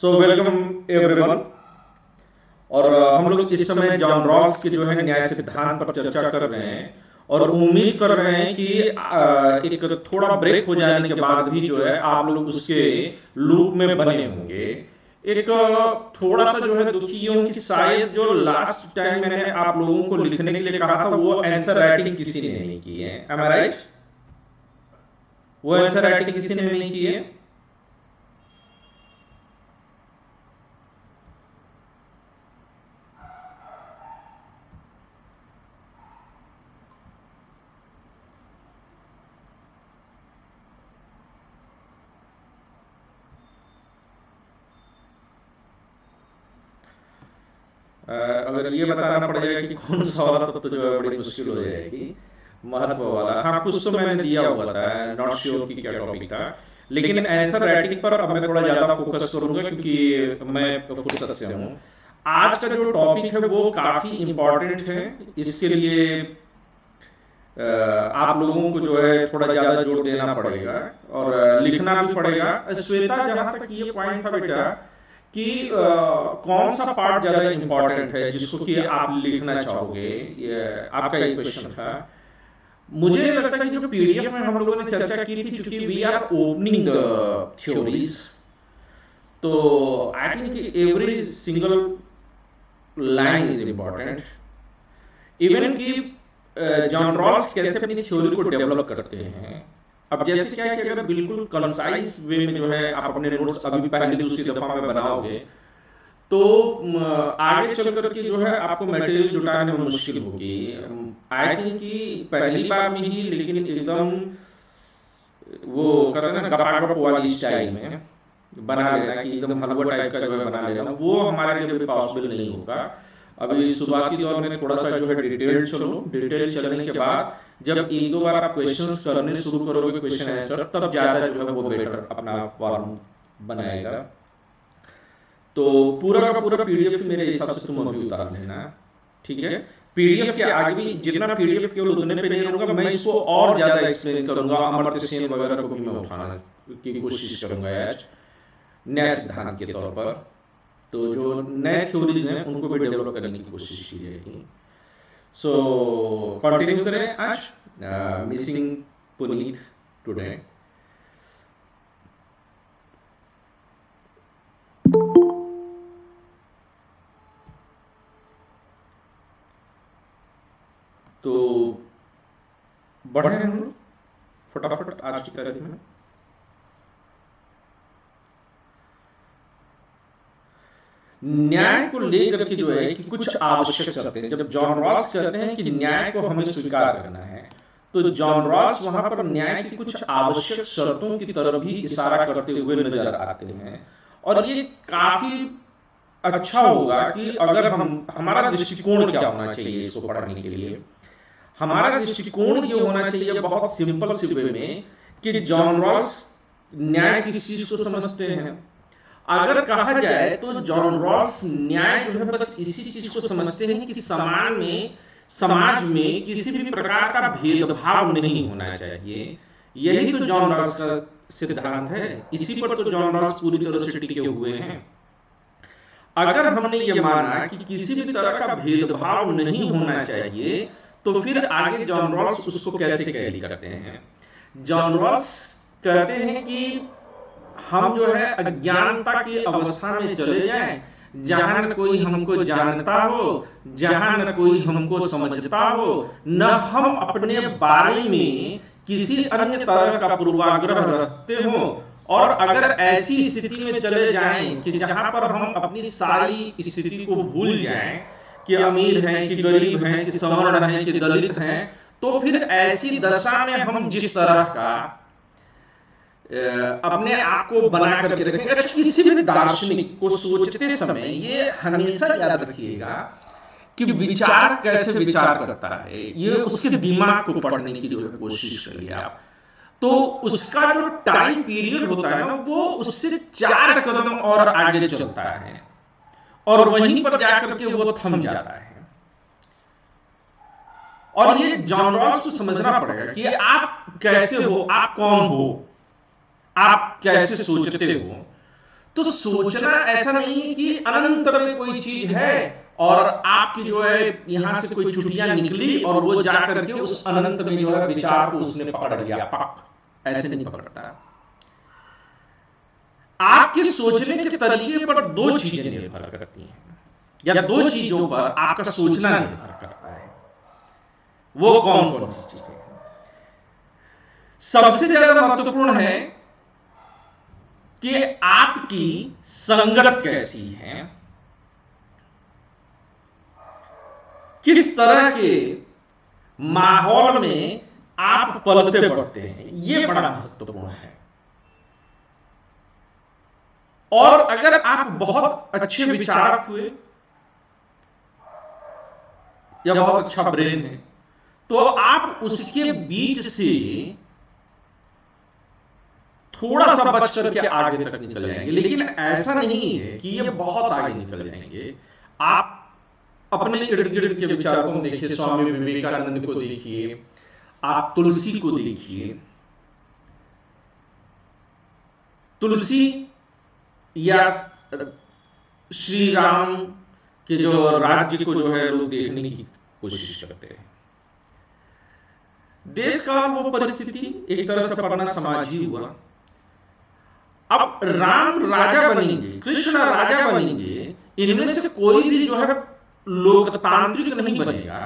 So welcome everyone. और हम लोग इस समय जॉन रॉल्स के जो है न्याय सिद्धांत पर चर्चा कर रहे हैं और उम्मीद कर रहे हैं कि एक थोड़ा ब्रेक हो जाने के बाद भी जो है आप लोग उसके लूप में बने होंगे। एक थोड़ा सा जो है दुखी हूं कि शायद जो लास्ट टाइम मैंने आप लोगों को लिखने के लिए कहा था वो आंसर राइटिंग किसी ने नहीं की है। एम आई राइट? वो आंसर राइटिंग किसी ने नहीं की है। अगर ये बताना पड़ जाए कि कौन सा वाला तो जो है बड़ी मुश्किल हो जाएगी। महत्व वाला, हाँ कुछ तो मैंने दिया हुआ था, नॉट श्योर कि क्या टॉपिक था। लेकिन आंसर राइटिंग पर अब मैं थोड़ा ज्यादा फोकस करूंगा क्योंकि मैं फुर्सत से हूँ। आज का जो टॉपिक है वो काफी इंपॉर्टेंट है। इसके लिए आप लोगों को जो है थोड़ा ज्यादा जोर देना पड़ेगा और लिखना भी पड़ेगा। श्वेता, जहां तक ये पॉइंट था बेटा कि कौन सा पार्ट ज्यादा इंपॉर्टेंट है जिसको कि आप लिखना चाहोगे, ये आपका एक क्वेश्चन था। मुझे लगता है कि जो पीडीएफ में हम लोगों ने चर्चा की थी, चूंकि we are opening the theories, तो I think every single line is important. Even कि जॉन रॉल्स कैसे अपनी थ्योरी को डेवलप करते हैं। अब जैसे क्या है कि अगर बिल्कुल कंसाइज वे में जो है आप अपने नोट्स अभी पहली दूसरी दफा में बनाओगे तो आगे चल करके जो है आपको मटेरियल जुटाने में मुश्किल होगी। आई थिंक कि पहली बार में ही, लेकिन एकदम वो कहते हैं ना गपागप वाली स्टाइल में बना लेना कि एकदम हलवा टाइप का जो है बना लेना, वो हमारे लिए पॉसिबल नहीं होगा। अभी शुरुआती दौर में थोड़ा सा जो है डिटेल चलो, डिटेल चलने के बाद जब एक दो बार आप क्वेश्चंस करने शुरू करोगे, क्वेश्चन आंसर, तब ज्यादा जो है वो बेटर अपना फॉर्म बनाएगा। तो पूरा का पूरा पीडीएफ मेरे हिसाब से तुम अभी उतार लेना, ठीक है। पीडीएफ के आगे भी जितना पीडीएफ केवल उतने पे नहीं रहूंगा, मैं इसको और ज्यादा एक्सप्लेन करूंगा। अमर्त्य सेन वगैरह को भी मैं उठाने की कोशिश करूंगा आज न्याय सिद्धांत के तौर पर। तो जो नए थ्योरीज हैं उनको भी डेवलप करने की कोशिश की जाएगी। सो कंटिन्यू करें आज मिसिंग पुनीत टुडे। तो बढ़े हम लोग फटाफट आज की तारीख में। न्याय को लेकर के जो है कि कुछ आवश्यक शर्तें, जब जॉन रॉल्स कहते हैं कि न्याय को हमें स्वीकार करना है, तो जॉन रॉल्स वहां पर न्याय की कुछ आवश्यक शर्तों की तरफ भी इशारा करते हुए नजर आते हैं। और ये काफी अच्छा होगा कि अगर हमारा दृष्टिकोण क्या होना चाहिए इसको पढ़ने के लिए। हमारा दृष्टिकोण ये होना चाहिए बहुत सिंपल सी वे में कि जॉन रॉल्स न्याय किस चीज को समझते हैं। अगर कहा जाए तो जॉन रॉल्स न्याय जो है बस इसी चीज को समझते हैं कि समाज में किसी भी प्रकार का भेदभाव नहीं होना चाहिए। यही तो जॉन रॉल्स का सिद्धांत है। इसी पर तो जॉन रॉल्स पूरी तरह से टिके हुए हैं। अगर हमने ये माना कि किसी भी तरह का भेदभाव नहीं होना चाहिए, तो फिर आगे जॉन रॉल्स उसको कैसे कैरी करते हैं। जॉन रॉल्स कहते हैं कि हम जो है अज्ञानता की अवस्था में चले जाएं, जहां न कोई हमको जानता हो, जहां न कोई हमको समझता हो, न हम अपने बारे में किसी अन्य तरह का पूर्वाग्रह रखते हो। और अगर ऐसी स्थिति में चले जाएं कि जहां पर हम अपनी सारी स्थिति को भूल जाएं कि अमीर हैं कि गरीब हैं कि सवर्ण हैं कि दलित हैं, तो फिर ऐसी दशा में हम जिस तरह का अपने आप को बना करके रखेंगे। अच्छा, किसी भी दार्शनिक को सोचते समय ये हमेशा याद रखिएगा कि विचार कैसे विचार करता है, ये उसके दिमाग को पढ़ने की जो है कोशिश करिए आप। तो उसका जो टाइम पीरियड होता है ना, वो उससे 4 कदम और आगे चलता है और वहीं पर जाकर के वो थम जाता है। और ये जॉन रॉल्स को समझना पड़ेगा कि आप कैसे हो, आप कौन हो, आप कैसे सोचते हो। तो सोचना ऐसा नहीं है कि अनंत में कोई चीज है और आपकी जो है यहां से कोई चुटियां निकली और वो जा करके उस अनंत में जो है विचार को उसने पकड़ लिया, पक, ऐसे नहीं पकड़ता। आपके सोचने के तरीके पर दो चीजें निर्भर करती हैं, या दो चीजों पर आपका सोचना निर्भर करता है। वो कौन कौन सी चीजें? सबसे ज्यादा महत्वपूर्ण है कि आपकी संगत कैसी है, किस तरह के माहौल में आप पलते बढ़ते हैं, यह बड़ा महत्वपूर्ण है। और अगर आप बहुत अच्छे विचारक हुए या बहुत अच्छा ब्रेन है तो आप उसके बीच से थोड़ा सा बच करके आगे तक निकल जाएंगे, लेकिन ऐसा नहीं है कि ये बहुत आगे निकल जाएंगे। आप अपने इर्द गिर्द के विचारकों को देखिए, स्वामी विवेकानंद को देखिए, आप तुलसी को देखिए। तुलसी या श्री राम के जो राज्य को जो है लोग देखने की कोशिश करते हैं। देश का वो परिस्थिति एक तरह से अपना समाज ही हुआ। अब राम राजा बनेंगे, कृष्ण राजा बनेंगे, इनमें से कोई भी जो है लोकतांत्रिक नहीं बनेगा,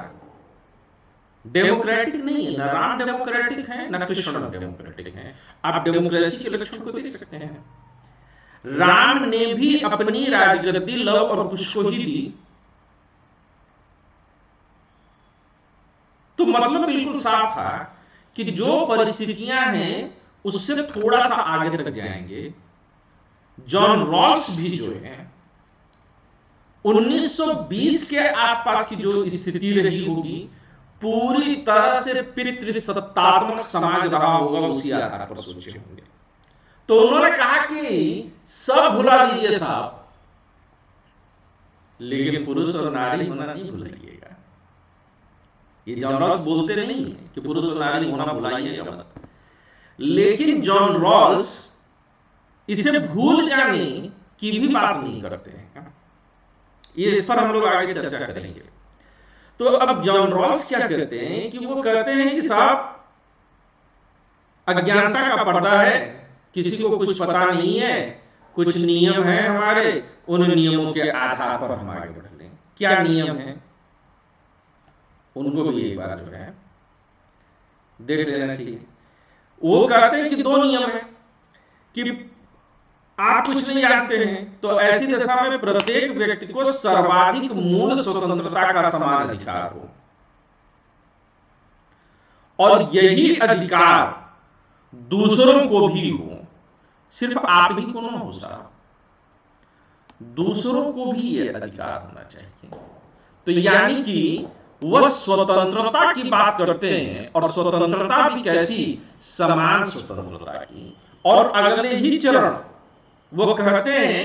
डेमोक्रेटिक नहीं है। ना राम डेमोक्रेटिक है, ना कृष्ण डेमोक्रेटिक है। आप डेमोक्रेसी के लक्षण को देख सकते हैं। राम ने भी अपनी राजगद्दी लव और कुश को ही दी, तो मतलब बिल्कुल साफ था कि जो परिस्थितियां हैं उससे थोड़ा सा आगे तक जाएंगे। जॉन रॉल्स भी जो है 1920 के आसपास की जो स्थिति रही होगी, पूरी तरह से पितृसत्तात्मक समाज रहा होगा, उसी आधार पर सोचे होंगे। तो उन्होंने कहा कि सब भुला लीजिए साहब, लेकिन पुरुष और नारी होना नहीं भुलाइएगा। ये जॉन रॉल्स बोलते नहीं है कि पुरुष और नारी होना भुलाइएगा मत, लेकिन जॉन रॉल्स इसे भूल जाने की भी बात नहीं करते हैं। ये इस पर हम लोग आगे चर्चा करेंगे। तो अब जॉन रॉल्स क्या कहते हैं कि वो कहते हैं कि साहब अज्ञानता का पर्दा है, किसी को कुछ पता नहीं है, कुछ नियम है हमारे, उन नियमों के आधार पर हम आगे बढ़ लें। क्या नियम है उनको भी एक बार जो है देख लेना चाहिए। वो कहते हैं कि दो नियम है कि आप कुछ नहीं जानते हैं तो ऐसी दशा में प्रत्येक व्यक्ति को सर्वाधिक मूल स्वतंत्रता का समान अधिकार हो, और यही अधिकार दूसरों को भी हो। सिर्फ आप ही को ना हो साहब, दूसरों को भी यह अधिकार होना चाहिए। तो यानी कि वह स्वतंत्रता की बात करते हैं, और स्वतंत्रता भी कैसी, समान स्वतंत्रता की। और अगले ही चरण वो कहते हैं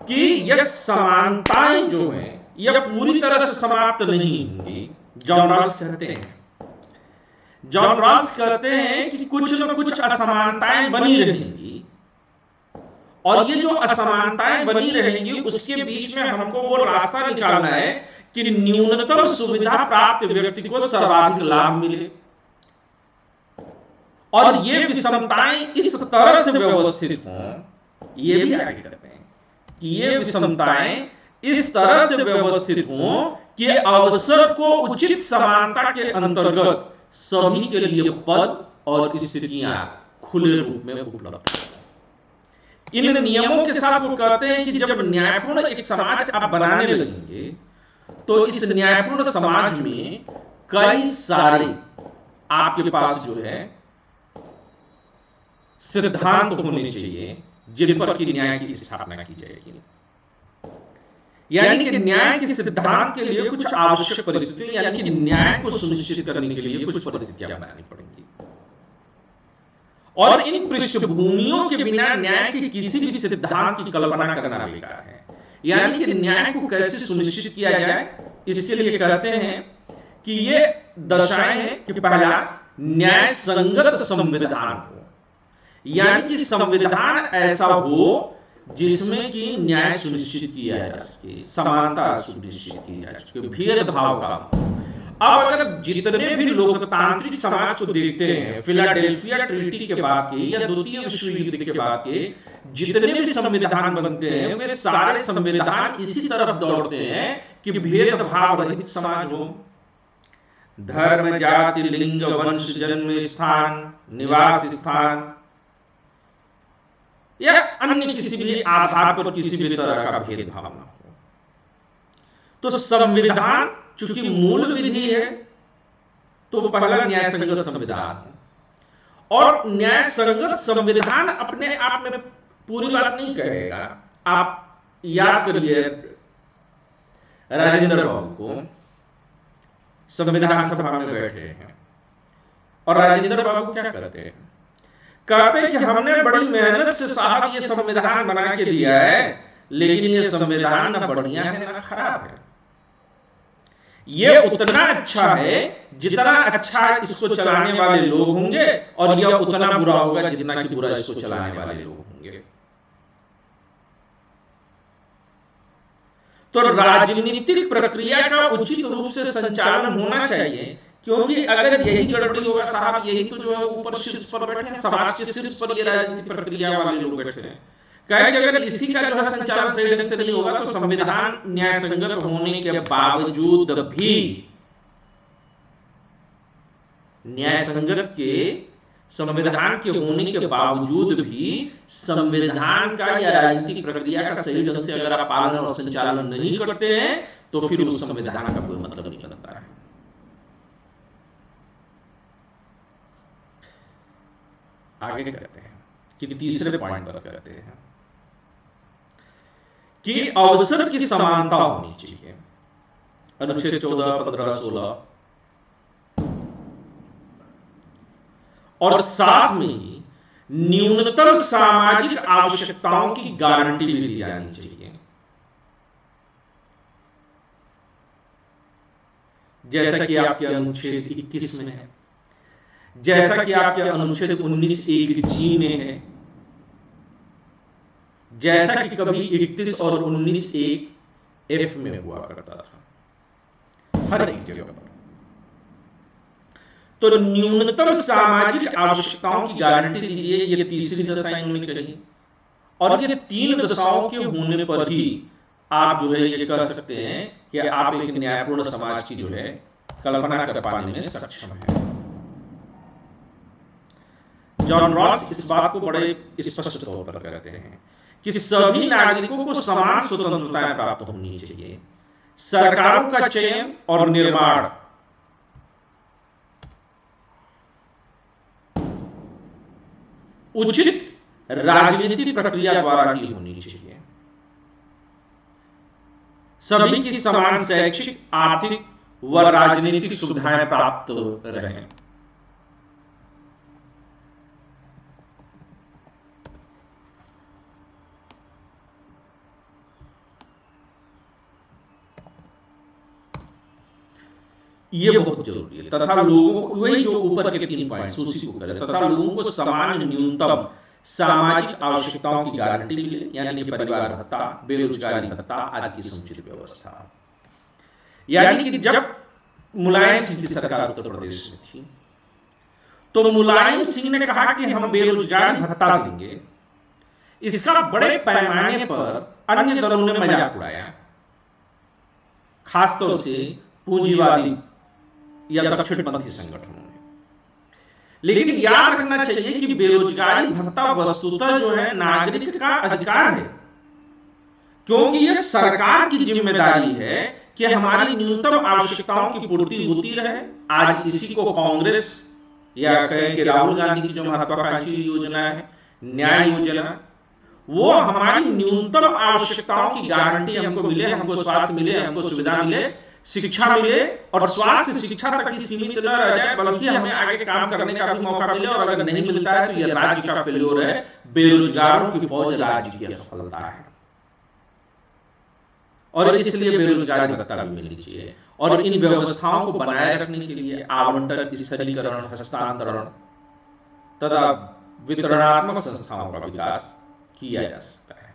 कि यह समानताएं जो हैं यह पूरी तरह से समाप्त नहीं होंगी। जॉन रॉल्स कहते हैं, जॉन रॉल्स कहते हैं कि कुछ न कुछ असमानताएं बनी रहेंगी, और ये जो असमानताएं बनी रहेंगी उसके बीच में हमको वो रास्ता निकालना है कि न्यूनतम सुविधा प्राप्त व्यक्ति को सर्वाधिक लाभ मिले। और ये विषमताएं इस तरह से व्यवस्थित हों, ये भी आगे कहते हैं कि ये विषमताएं इस तरह से व्यवस्थित हों कि अवसर को उचित समानता के अंतर्गत सभी के लिए पद और स्थितियां खुले रूप में उपलब्ध हैं। इन नियमों के साथ वो कहते हैं कि जब न्यायपूर्ण एक समाज आप बनाने लगेंगे तो इस न्यायपूर्ण समाज में कई सारे आपके पास जो है सिद्धांत होने चाहिए जिन पर कि न्याय की स्थापना की जाएगी। यानी कि न्याय के सिद्धांत के लिए कुछ आवश्यक परिस्थितियां, यानी कि न्याय को सुनिश्चित करने के लिए कुछ परिस्थितियां बनानी पड़ेंगी। और इन पृष्ठभूमियों के बिना न्याय के किसी भी सिद्धांत की कल्पना करना बेकार है। यानी कि न्याय को कैसे सुनिश्चित किया जाए, इसके लिए कहते हैं कि ये दशाएं हैं कि पहला, न्याय संगत संविधान हो, यानी कि संविधान ऐसा हो जिसमें कि न्याय सुनिश्चित किया जा सके, समानता सुनिश्चित की जा सके, भेदभाव का। अब अगर जितने भी लोकतांत्रिक समाज को देखते हैं, फिलाडेल्फिया ट्रीटी के बाद के या द्वितीय विश्व युद्ध के बाद के जितने भी संविधान बनते हैं, वे सारे संविधान इसी तरफ दौड़ते हैं कि भेदभाव रहित समाज हो। धर्म, जाति, लिंग, वंश, जन्म स्थान, निवास स्थान या अन्य किसी भी आधार पर किसी भी तरह का भेदभाव न हो। तो संविधान चूंकि मूल विधि है, तो वो पहला न्याय संगत संविधान है। और न्याय संगत संविधान अपने आप में पूरी बात नहीं कहेगा। आप याद करिए राजेंद्र बाबू को, संविधान सभा में बैठे हैं और राजेंद्र बाबू क्या कहते हैं? कहते हैं कि हमने बड़ी मेहनत से साहब ये संविधान बना के दिया है, लेकिन ये संविधान ना बढ़िया है ना खराब है। ये उतना अच्छा है जितना अच्छा इसको चलाने वाले लोग होंगे, और यह उतना बुरा होगा जितना कि बुरा इसको चलाने वाले लोग होंगे। तो राजनीतिक प्रक्रिया का उचित रूप से संचालन होना चाहिए, क्योंकि अगर यही गड़बड़ी होगा साहब, यही तो जो है ऊपर शीर्ष पर बैठे हैं, समाज के शीर्ष पर ये राजनीतिक प्रक्रिया वाले लोग बैठे हैं। कहे कि अगर इसी का जो है संचालन सही ढंग से नहीं होगा तो संविधान न्याय संगत होने के बावजूद भी, न्याय संगत के संविधान के होने के बावजूद भी संविधान का या राजनीतिक प्रक्रिया का सही ढंग से अगर आप पालन और संचालन नहीं करते हैं तो फिर उस संविधान का कोई मतलब नहीं बनता है। आगे कहते हैं कि तीसरे पॉइंट पर कहते हैं कि अवसर की समानता होनी चाहिए, अनुच्छेद 14, 15, 16, और साथ में ही न्यूनतम सामाजिक आवश्यकताओं की गारंटी भी दी जानी चाहिए। जैसा कि आपके अनुच्छेद 21 में है, जैसा कि आपके अनुच्छेद 19(1)(g) में है, जैसा कि कभी 31 और 19(1)(f) में हुआ करता था हर एक जगह पर। तो न्यूनतम सामाजिक आवश्यकताओं की गारंटी दीजिए, ये तीसरी दशा इन्होंने कही। और ये तीन दशाओं के होने पर ही आप जो है ये कह सकते हैं कि आप एक न्यायपूर्ण समाज की जो है कल्पना कर पाने में सक्षम है। जॉन रॉस इस बात को बड़े स्पष्ट तौर पर कहते हैं कि सभी नागरिकों को समान स्वतंत्रताएं प्राप्त होनी चाहिए। सरकारों का चयन और निर्माण उचित राजनीतिक प्रक्रिया द्वारा ही होनी चाहिए। सभी की समान शैक्षिक, आर्थिक व राजनीतिक सुविधाएं प्राप्त रहें। ये बहुत जरूरी है। तथा लोगों को, वही जो ऊपर के 3 पॉइंट्स उसी को करें, तथा लोगों को समान न्यूनतम सामाजिक आवश्यकताओं की गारंटी मिले, यानी कि परिवार भत्ता, बेरोजगारी भत्ता आदि की समुचित व्यवस्था। यानी कि जब मुलायम सिंह की सरकार उत्तर प्रदेश में थी तो मुलायम सिंह ने कहा कि हम बेरोजगारी भत्ता देंगे। इसका बड़े पैमाने पर अन्य दलों ने मजाक उड़ाया, खासतौर से पूंजीवादी या दक्षिणपंथी संगठनों ने। लेकिन याद रखना चाहिए कि बेरोजगारी भत्ता वस्तुतः जो है नागरिक का अधिकार है, क्योंकि यह सरकार की जिम्मेदारी है कि हमारी न्यूनतम आवश्यकताओं की पूर्ति होती रहे। आज इसी को कांग्रेस या कहें कि राहुल गांधी की जो महत्वाकांक्षी योजना है न्याय योजना, वो हमारी न्यूनतम आवश्यकताओं की गारंटी हमको मिले, हमको स्वास्थ्य मिले, हमको सुविधा मिले, शिक्षा मिले, और स्वास्थ्य शिक्षा तक ही सीमित न रह जाए, बल्कि हमें आगे काम करने का भी मौका मिले। और अगर नहीं मिलता है तो यह राज्य का फेल्योर है, बेरोजगारों की फौज राज्य की असफलता है। और इसलिए बेरोजगारी भत्ता भी मिलनी चाहिए। और इन व्यवस्थाओं को बनाए रखने के लिए आवंटन, स्थलीकरण, हस्तांतरण तथा वितरणात्मक संस्थाओं का विकास किया जा सकता है।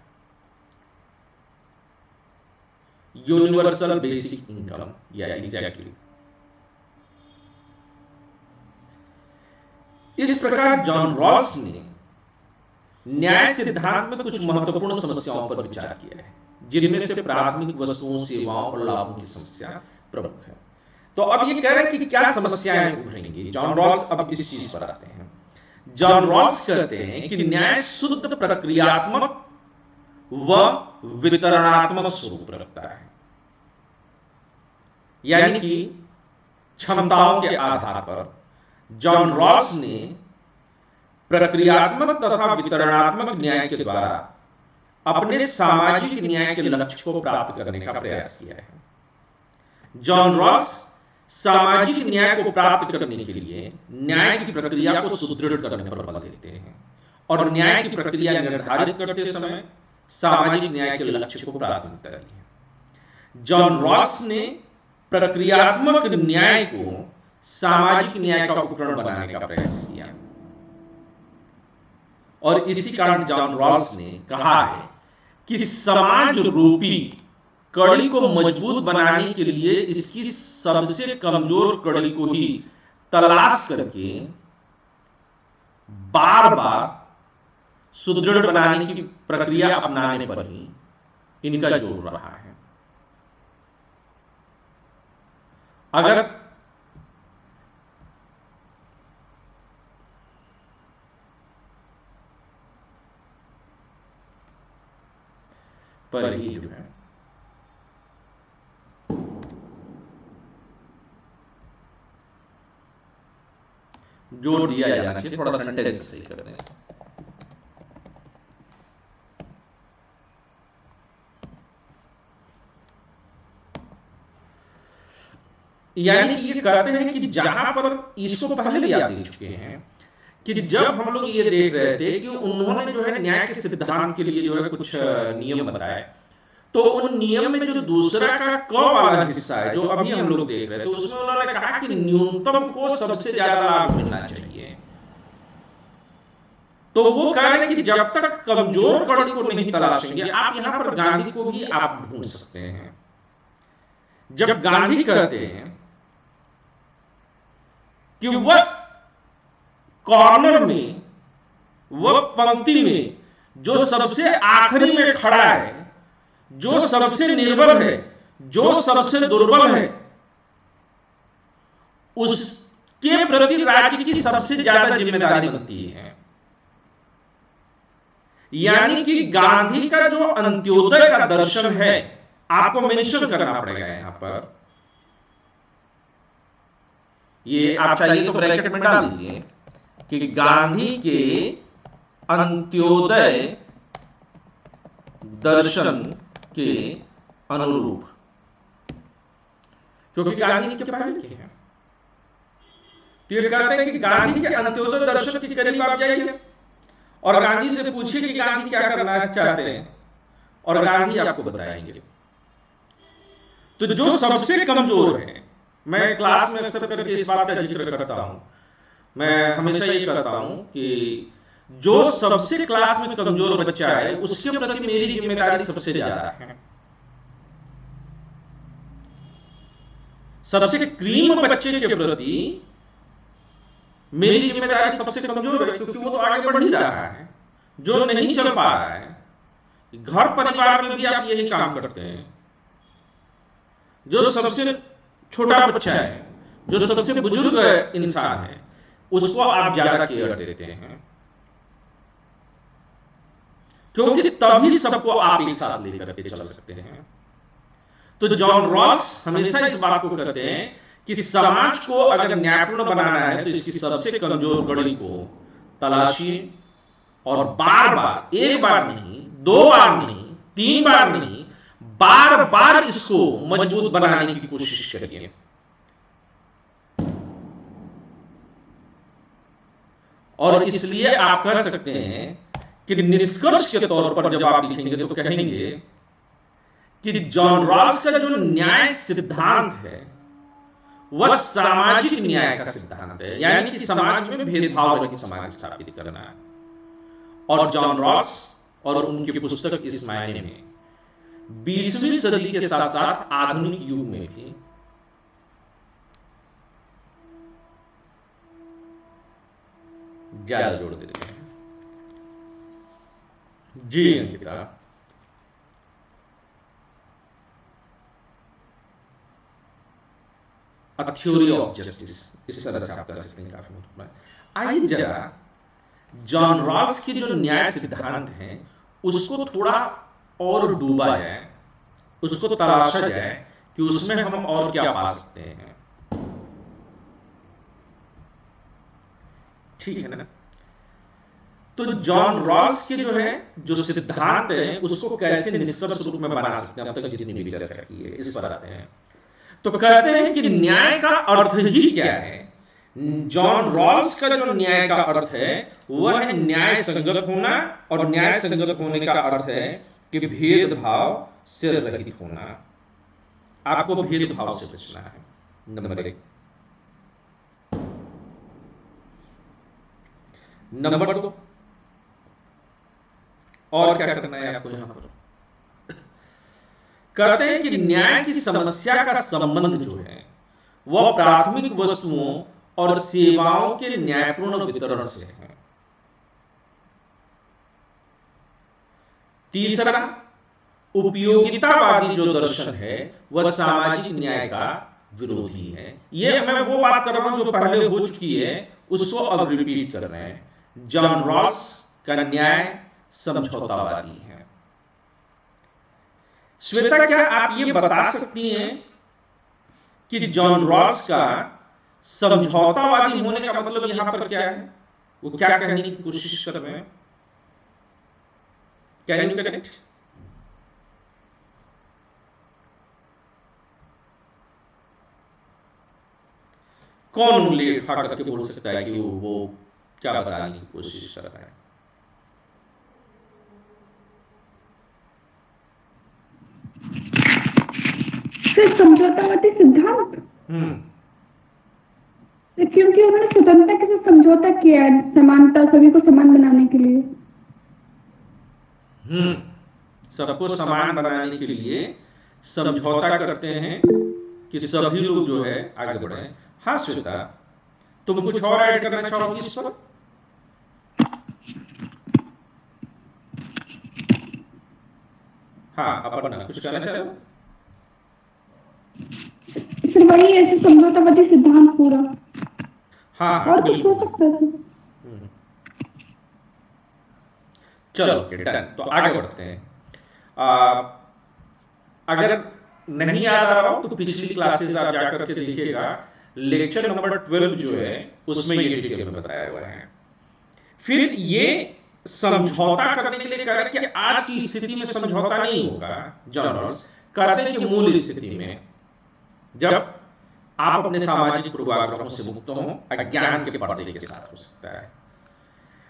यूनिवर्सल बेसिक इनकम, या एग्जैक्टली। इस प्रकार जॉन रॉल्स ने न्याय सिद्धांत में कुछ महत्वपूर्ण समस्याओं पर विचार किया है, जिनमें से प्राथमिक वस्तुओं, सेवाओं और लाभों की समस्या प्रमुख है। तो अब ये कह रहे हैं कि क्या समस्याएं उभरेंगी। जॉन रॉल्स अब इस चीज पर आते हैं। जॉन रॉल्स कहते हैं कि न्याय शुद्ध प्रक्रियात्मक व वितरणात्मक स्वरूप रखता है, यानी कि क्षमताओं के आधार पर जॉन रॉल्स ने प्रक्रियात्मक तथा वितरणात्मक न्याय के द्वारा अपने सामाजिक न्याय के लक्ष्य को प्राप्त करने का प्रयास किया है। जॉन रॉल्स सामाजिक न्याय को प्राप्त करने के लिए न्याय की प्रक्रिया को सुदृढ़ करने पर बल देते हैं और न्याय की प्रक्रिया निर्धारित करते समय सामाजिक न्याय के लक्ष्य को प्राथमिकता दी है। जॉन रॉल्स ने प्रक्रियात्मक न्याय को सामाजिक न्याय का उपकरण बनाने का प्रयास किया और इसी कारण जॉन रॉल्स ने कहा है कि समाज रूपी कड़ी को मजबूत बनाने के लिए इसकी सबसे कमजोर कड़ी को ही तलाश करके बार बार सुदृढ़ बनाने की प्रक्रिया अपनाने पर ही इनका जोर रहा है। अगर पर ही जो है जोर दिया जाना चाहिए। थोड़ा सेंटेंस सही कर दें। यानी कि ये कहते हैं कि जहां पर इसको पहले भी आप देख चुके हैं कि जब हम लोग ये देख रहे थे कि उन्होंने जो है न्याय के सिद्धांत के लिए जो है कुछ नियम बताए, तो उन नियम में जो दूसरा का क वाला हिस्सा है जो अभी हम लोग देख रहे थे, उसमें उन्होंने कहा कि न्यूनतम को सबसे ज्यादा लाभ मिलना चाहिए। तो वो कह रहे हैं कि जब तक कमजोर कड़ी को नहीं तलाशेंगे, आप यहां पर गांधी को भी आप ढूंढ सकते हैं। जब गांधी कहते हैं कि वह कॉर्नर में, वह पंक्ति में जो सबसे आखिरी में खड़ा है, जो सबसे निर्बल है, जो सबसे दुर्बल है, उसके प्रति राज्य की सबसे ज्यादा जिम्मेदारी बनती है। यानी कि गांधी का जो अंत्योदय का दर्शन है, आपको मेंशन करना पड़ेगा यहां पर। ये आप चाहिए तो ब्रैकेट में डाल दीजिए कि गांधी के अंत्योदय दर्शन के अनुरूप, क्योंकि गांधी के पहले के हैं। तो ये कहते हैं कि गांधी के अंत्योदय दर्शन के करीब आप जाइए और गांधी से पूछिए कि गांधी क्या करना चाहते हैं, और गांधी आपको बताएंगे। तो जो सबसे कमजोर है, मैं क्लास में अक्सर करके इस बात का जिक्र करता हूं, मैं हमेशा ये कहता हूं कि जो सबसे क्लास में कमजोर बच्चा है, उसके प्रति मेरी जिम्मेदारी सबसे ज्यादा है। सबसे क्रीम बच्चे के प्रति मेरी जिम्मेदारी सबसे कमजोर है, क्योंकि वो तो आगे बढ़ ही रहा है। जो नहीं चल पा रहा है, घर परिवार में भी आप यही काम करते हैं। जो सबसे छोटा बच्चा है, जो सबसे बुजुर्ग इंसान है, उसको आप ज्यादा केयर देते हैं, क्योंकि तभी सबको आप एक साथ लेकर के चल सकते हैं। तो जॉन रॉल्स हमेशा इस बात को कहते हैं कि समाज को अगर न्यायपूर्ण बनाना है, तो इसकी सबसे कमजोर कड़ी को तलाशिए और बार बार, एक बार नहीं, दो बार नहीं, तीन बार नहीं, बार बार इसको मजबूत बनाने की कोशिश करिए। और इसलिए आप कह सकते हैं कि निष्कर्ष के तौर पर जब आप लिखेंगे तो कहेंगे कि जॉन रॉल्स का जो न्याय सिद्धांत है, वह सामाजिक न्याय का सिद्धांत है, यानी कि समाज में भेदभाव रहित समाज स्थापित करना है। और जॉन रॉल्स और उनकी पुस्तक इस मायने में 20वीं सदी के साथ साथ आधुनिक युग में भी ज्यादा जोड़ देते हैं। जी अंकिता। थ्योरी ऑफ जस्टिस, इस तरह से आप कह सकते हैं, काफी महत्वपूर्ण है। आइए जरा जॉन रॉल्स के जो न्याय सिद्धांत हैं उसको थोड़ा और डूबा जाए, उसको तलाशा जाए कि उसमें हम और क्या पा सकते हैं। ठीक है ना? तो जॉन रॉल्स के जो है जो सिद्धांत है उसको कैसे निष्कर्ष रूप में बना सकते हैं, अब तक जितनी भी चर्चा की है इस पर आते हैं। तो कहते हैं कि न्याय का अर्थ ही क्या है। जॉन रॉल्स का जो न्याय का अर्थ है वह है न्याय संगत होना, और न्याय संगत होने का अर्थ है कि भेदभाव से रहित होना। आपको भेदभाव से बचना है, नंबर 1। नंबर 2, और क्या करना है आपको यहां पर? कहते हैं कि न्याय की समस्या का संबंध जो है वह प्राथमिक वस्तुओं और सेवाओं के न्यायपूर्ण वितरण से है। तीसरा, उपयोगितावादी जो दर्शन है वह सामाजिक न्याय का विरोधी है। यह मैं वो बात कर रहा हूं जो पहले हो चुकी है, उसको अब रिपीट कर रहे हैं। जॉन रॉल्स का न्याय समझौतावादी है। श्वेता, क्या आप ये बता सकती हैं कि जॉन रॉल्स का समझौतावादी होने का मतलब यहां पर क्या है? वो क्या कहने की कोशिश कर रहे हैं? Can you connect? कौन उंगली उठा करके बोल सकता है कि वो क्या बताने की कोशिश कर रहा है? समझौतावादी सिद्धांत। क्योंकि उन्होंने स्वतंत्रता के साथ समझौता किया है, समानता, सभी को समान बनाने के लिए। सबको समान बनाने के लिए समझौता करते हैं कि सभी लोग जो है आगे बढ़े। हाँ श्वेता, तुम कुछ और ऐड करना चाहोगी इस पर? हाँ, अपना कुछ कहना चाहो? फिर वही ऐसे समझौतावादी सिद्धांत पूरा। हाँ, और कुछ हो सकता है। चलो डन, तो आगे बढ़ते हैं। अगर नहीं याद आ रहा हो तो पिछली क्लासेस आप जाकर के देखिएगा, लेक्चर नंबर 12 जो है उसमें ये डिटेल में बताया हुआ है। फिर ये समझौता करने के लिए कह रहे हैं कि आज की स्थिति में समझौता नहीं होगा। जॉन रॉल्स कहते हैं कि मूल स्थिति में जब आप अपने सामाजिक पूर्वाग्रहों से मुक्त हो, अज्ञान के पर्दे के साथ हो सकता है।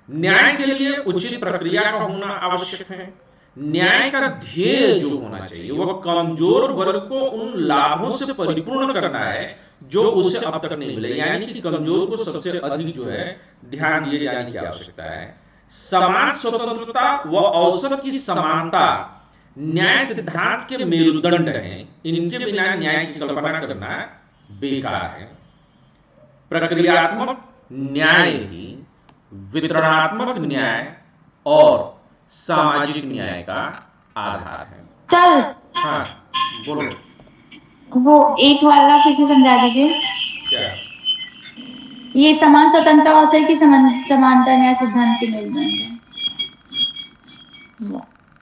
न्याय के लिए उचित प्रक्रिया का होना आवश्यक है। न्याय का ध्येय जो होना चाहिए वह कमजोर वर्ग को उन लाभों से परिपूर्ण करना है जो उसे अब तक नहीं मिले, यानी कि कमजोर को सबसे अधिक जो है ध्यान दिए जाने की आवश्यकता है। समान स्वतंत्रता व अवसर की समानता न्याय सिद्धांत के मेरुदंड हैं। इनके बिना न्याय की कल्पना करना बेकार है। प्रक्रियात्मक न्याय ही वितरणात्मक न्याय और सामाजिक न्याय का आधार है। चल, हाँ बोलो। वो एक वाला फिर से समझा दीजिए। क्या? ये समान स्वतंत्रता अवसर की समानता न्याय सिद्धांत के मेरुदंड है।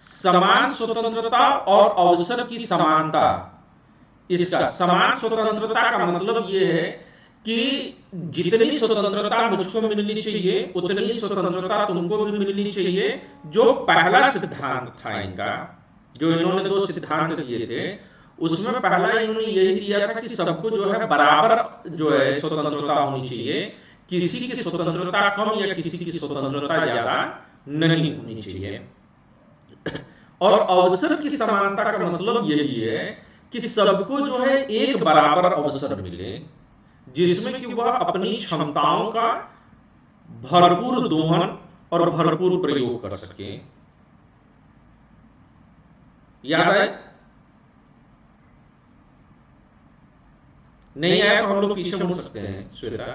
समान स्वतंत्रता और अवसर की समानता, इसका समान स्वतंत्रता का मतलब यह है कि जितनी स्वतंत्रता मुझको मिलनी चाहिए उतनी स्वतंत्रता तुमको भी मिलनी चाहिए। जो पहला सिद्धांत था इनका, जो इन्होंने 2 सिद्धांत दिए थे, उसमें पहला इन्होंने यही दिया था कि सबको जो है बराबर जो है स्वतंत्रता होनी चाहिए, किसी की स्वतंत्रता कम या किसी की स्वतंत्रता ज्यादा नहीं होनी चाहिए। और अवसर की समानता का मतलब यही है कि सबको जो है एक बराबर अवसर मिले जिसमें कि वह अपनी क्षमताओं का भरपूर दोहन और भरपूर प्रयोग कर सके। याद है नहीं आया तो हम लोग पीछे मुड़ सकते हैं श्वेता।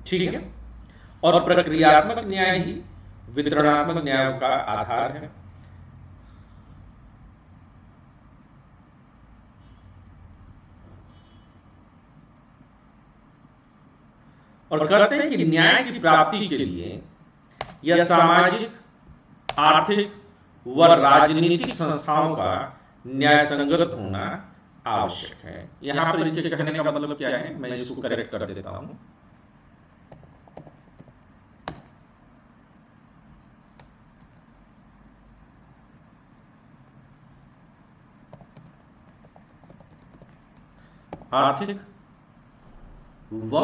ठीक है, और प्रक्रियात्मक न्याय ही वितरणात्मक न्याय का आधार है। और कहते हैं कि न्याय की प्राप्ति के लिए यह सामाजिक, आर्थिक व राजनीतिक संस्थाओं का न्याय संगत होना आवश्यक है। यहां पर इनके कहने का मतलब क्या है, मैं इसको करेक्ट कर देता हूं। आर्थिक व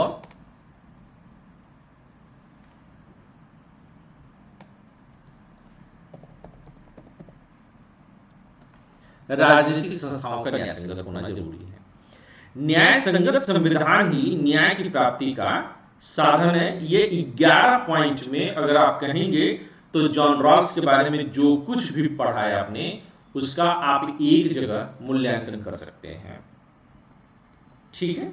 राजनीतिक संस्थाओं का न्याय संगत होना जरूरी है। न्याय संगत संविधान ही न्याय की प्राप्ति का साधन है। ये 11 पॉइंट में अगर आप कहेंगे तो जॉन रॉल्स के बारे में जो कुछ भी पढ़ा है आपने, उसका आप एक जगह मूल्यांकन कर सकते हैं। ठीक है,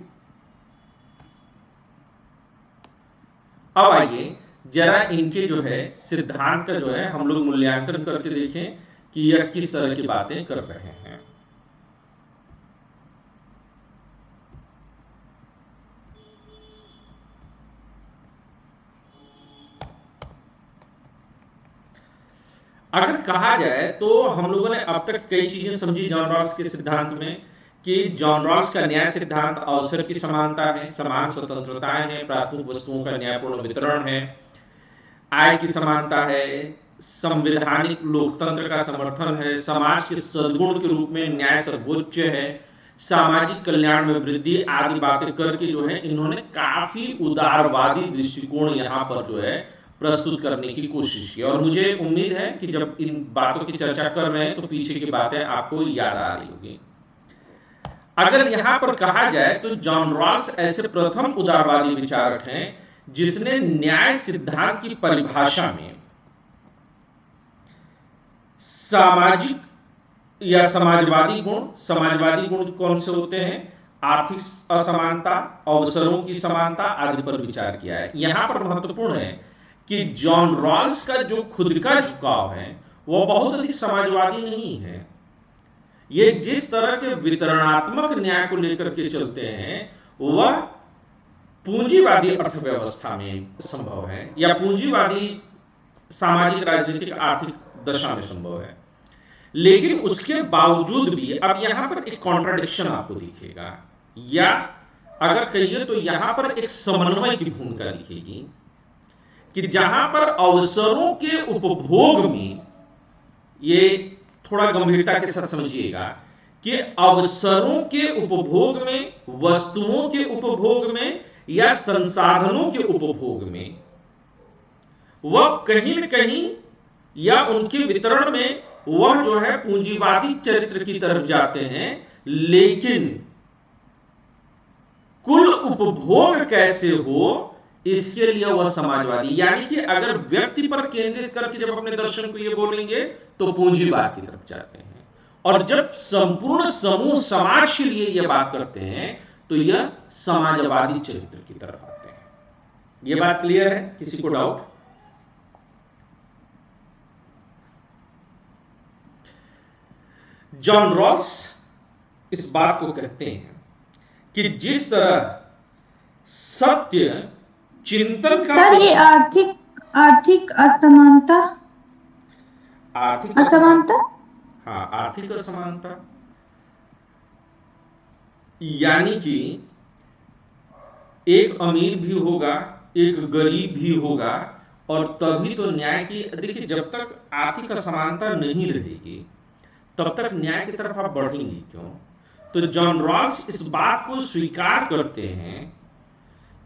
अब आइए जरा इनके जो है सिद्धांत का जो है हम लोग मूल्यांकन करके देखें कि यह किस तरह की बातें कर रहे हैं। अगर कहा जाए तो हम लोगों ने अब तक कई चीजें समझी जॉन रॉल्स के सिद्धांत में, कि जॉन रॉल्स का न्याय सिद्धांत अवसर की समानता है, समान स्वतंत्रताएं हैं, प्राथमिक वस्तुओं का न्यायपूर्ण वितरण है, आय की समानता है, संवैधानिक लोकतंत्र का समर्थन है, समाज के सद्गुण के रूप में न्याय सर्वोच्च है, सामाजिक कल्याण में वृद्धि आदि बातें करके जो है इन्होंने काफी उदारवादी दृष्टिकोण यहाँ पर जो है प्रस्तुत करने की कोशिश की। और मुझे उम्मीद है कि जब इन बातों की चर्चा कर रहे हैं तो पीछे की बातें आपको याद आ रही होगी। अगर यहां पर कहा जाए तो जॉन रॉल्स ऐसे प्रथम उदारवादी विचारक हैं जिसने न्याय सिद्धांत की परिभाषा में सामाजिक या समाजवादी गुण कौन से होते हैं, आर्थिक असमानता, अवसरों की समानता आदि पर विचार किया है। यहां पर महत्वपूर्ण है कि जॉन रॉल्स का जो खुद का झुकाव है वह बहुत अधिक समाजवादी नहीं है। ये जिस तरह के वितरणात्मक न्याय को लेकर के चलते हैं वह पूंजीवादी अर्थव्यवस्था में संभव है या पूंजीवादी सामाजिक, राजनीतिक, आर्थिक दशा में संभव है। लेकिन उसके बावजूद भी अब यहां पर एक कॉन्ट्राडिक्शन आपको दिखेगा, या अगर कहिए तो यहां पर एक समन्वय की भूमिका दिखेगी कि जहां पर अवसरों के उपभोग में, ये थोड़ा गंभीरता के साथ समझिएगा कि अवसरों के उपभोग में, वस्तुओं के उपभोग में या संसाधनों के उपभोग में वह कहीं न कहीं या उनके वितरण में वह जो है पूंजीवादी चरित्र की तरफ जाते हैं, लेकिन कुल उपभोग कैसे हो इसके लिए वह समाजवादी, यानी कि अगर व्यक्ति पर केंद्रित करके जब अपने दर्शन को ये बोलेंगे तो पूंजीवाद की तरफ जाते हैं, और जब संपूर्ण समूह समाज के लिए यह बात करते हैं तो यह समाजवादी चरित्र की तरफ आते हैं। यह बात क्लियर है? किसी को डाउट? जॉन रॉल्स इस बात को कहते हैं कि जिस तरह सत्य चिंतन का, सर ये आर्थिक असमानता, हाँ आर्थिक असमानता, यानी कि एक अमीर भी होगा, एक गरीब भी होगा, और तभी तो न्याय की, देखिए जब तक आर्थिक असमानता नहीं रहेगी तब तक न्याय की तरफ आप बढ़ेंगे क्यों? तो जॉन रॉल्स इस बात को स्वीकार करते हैं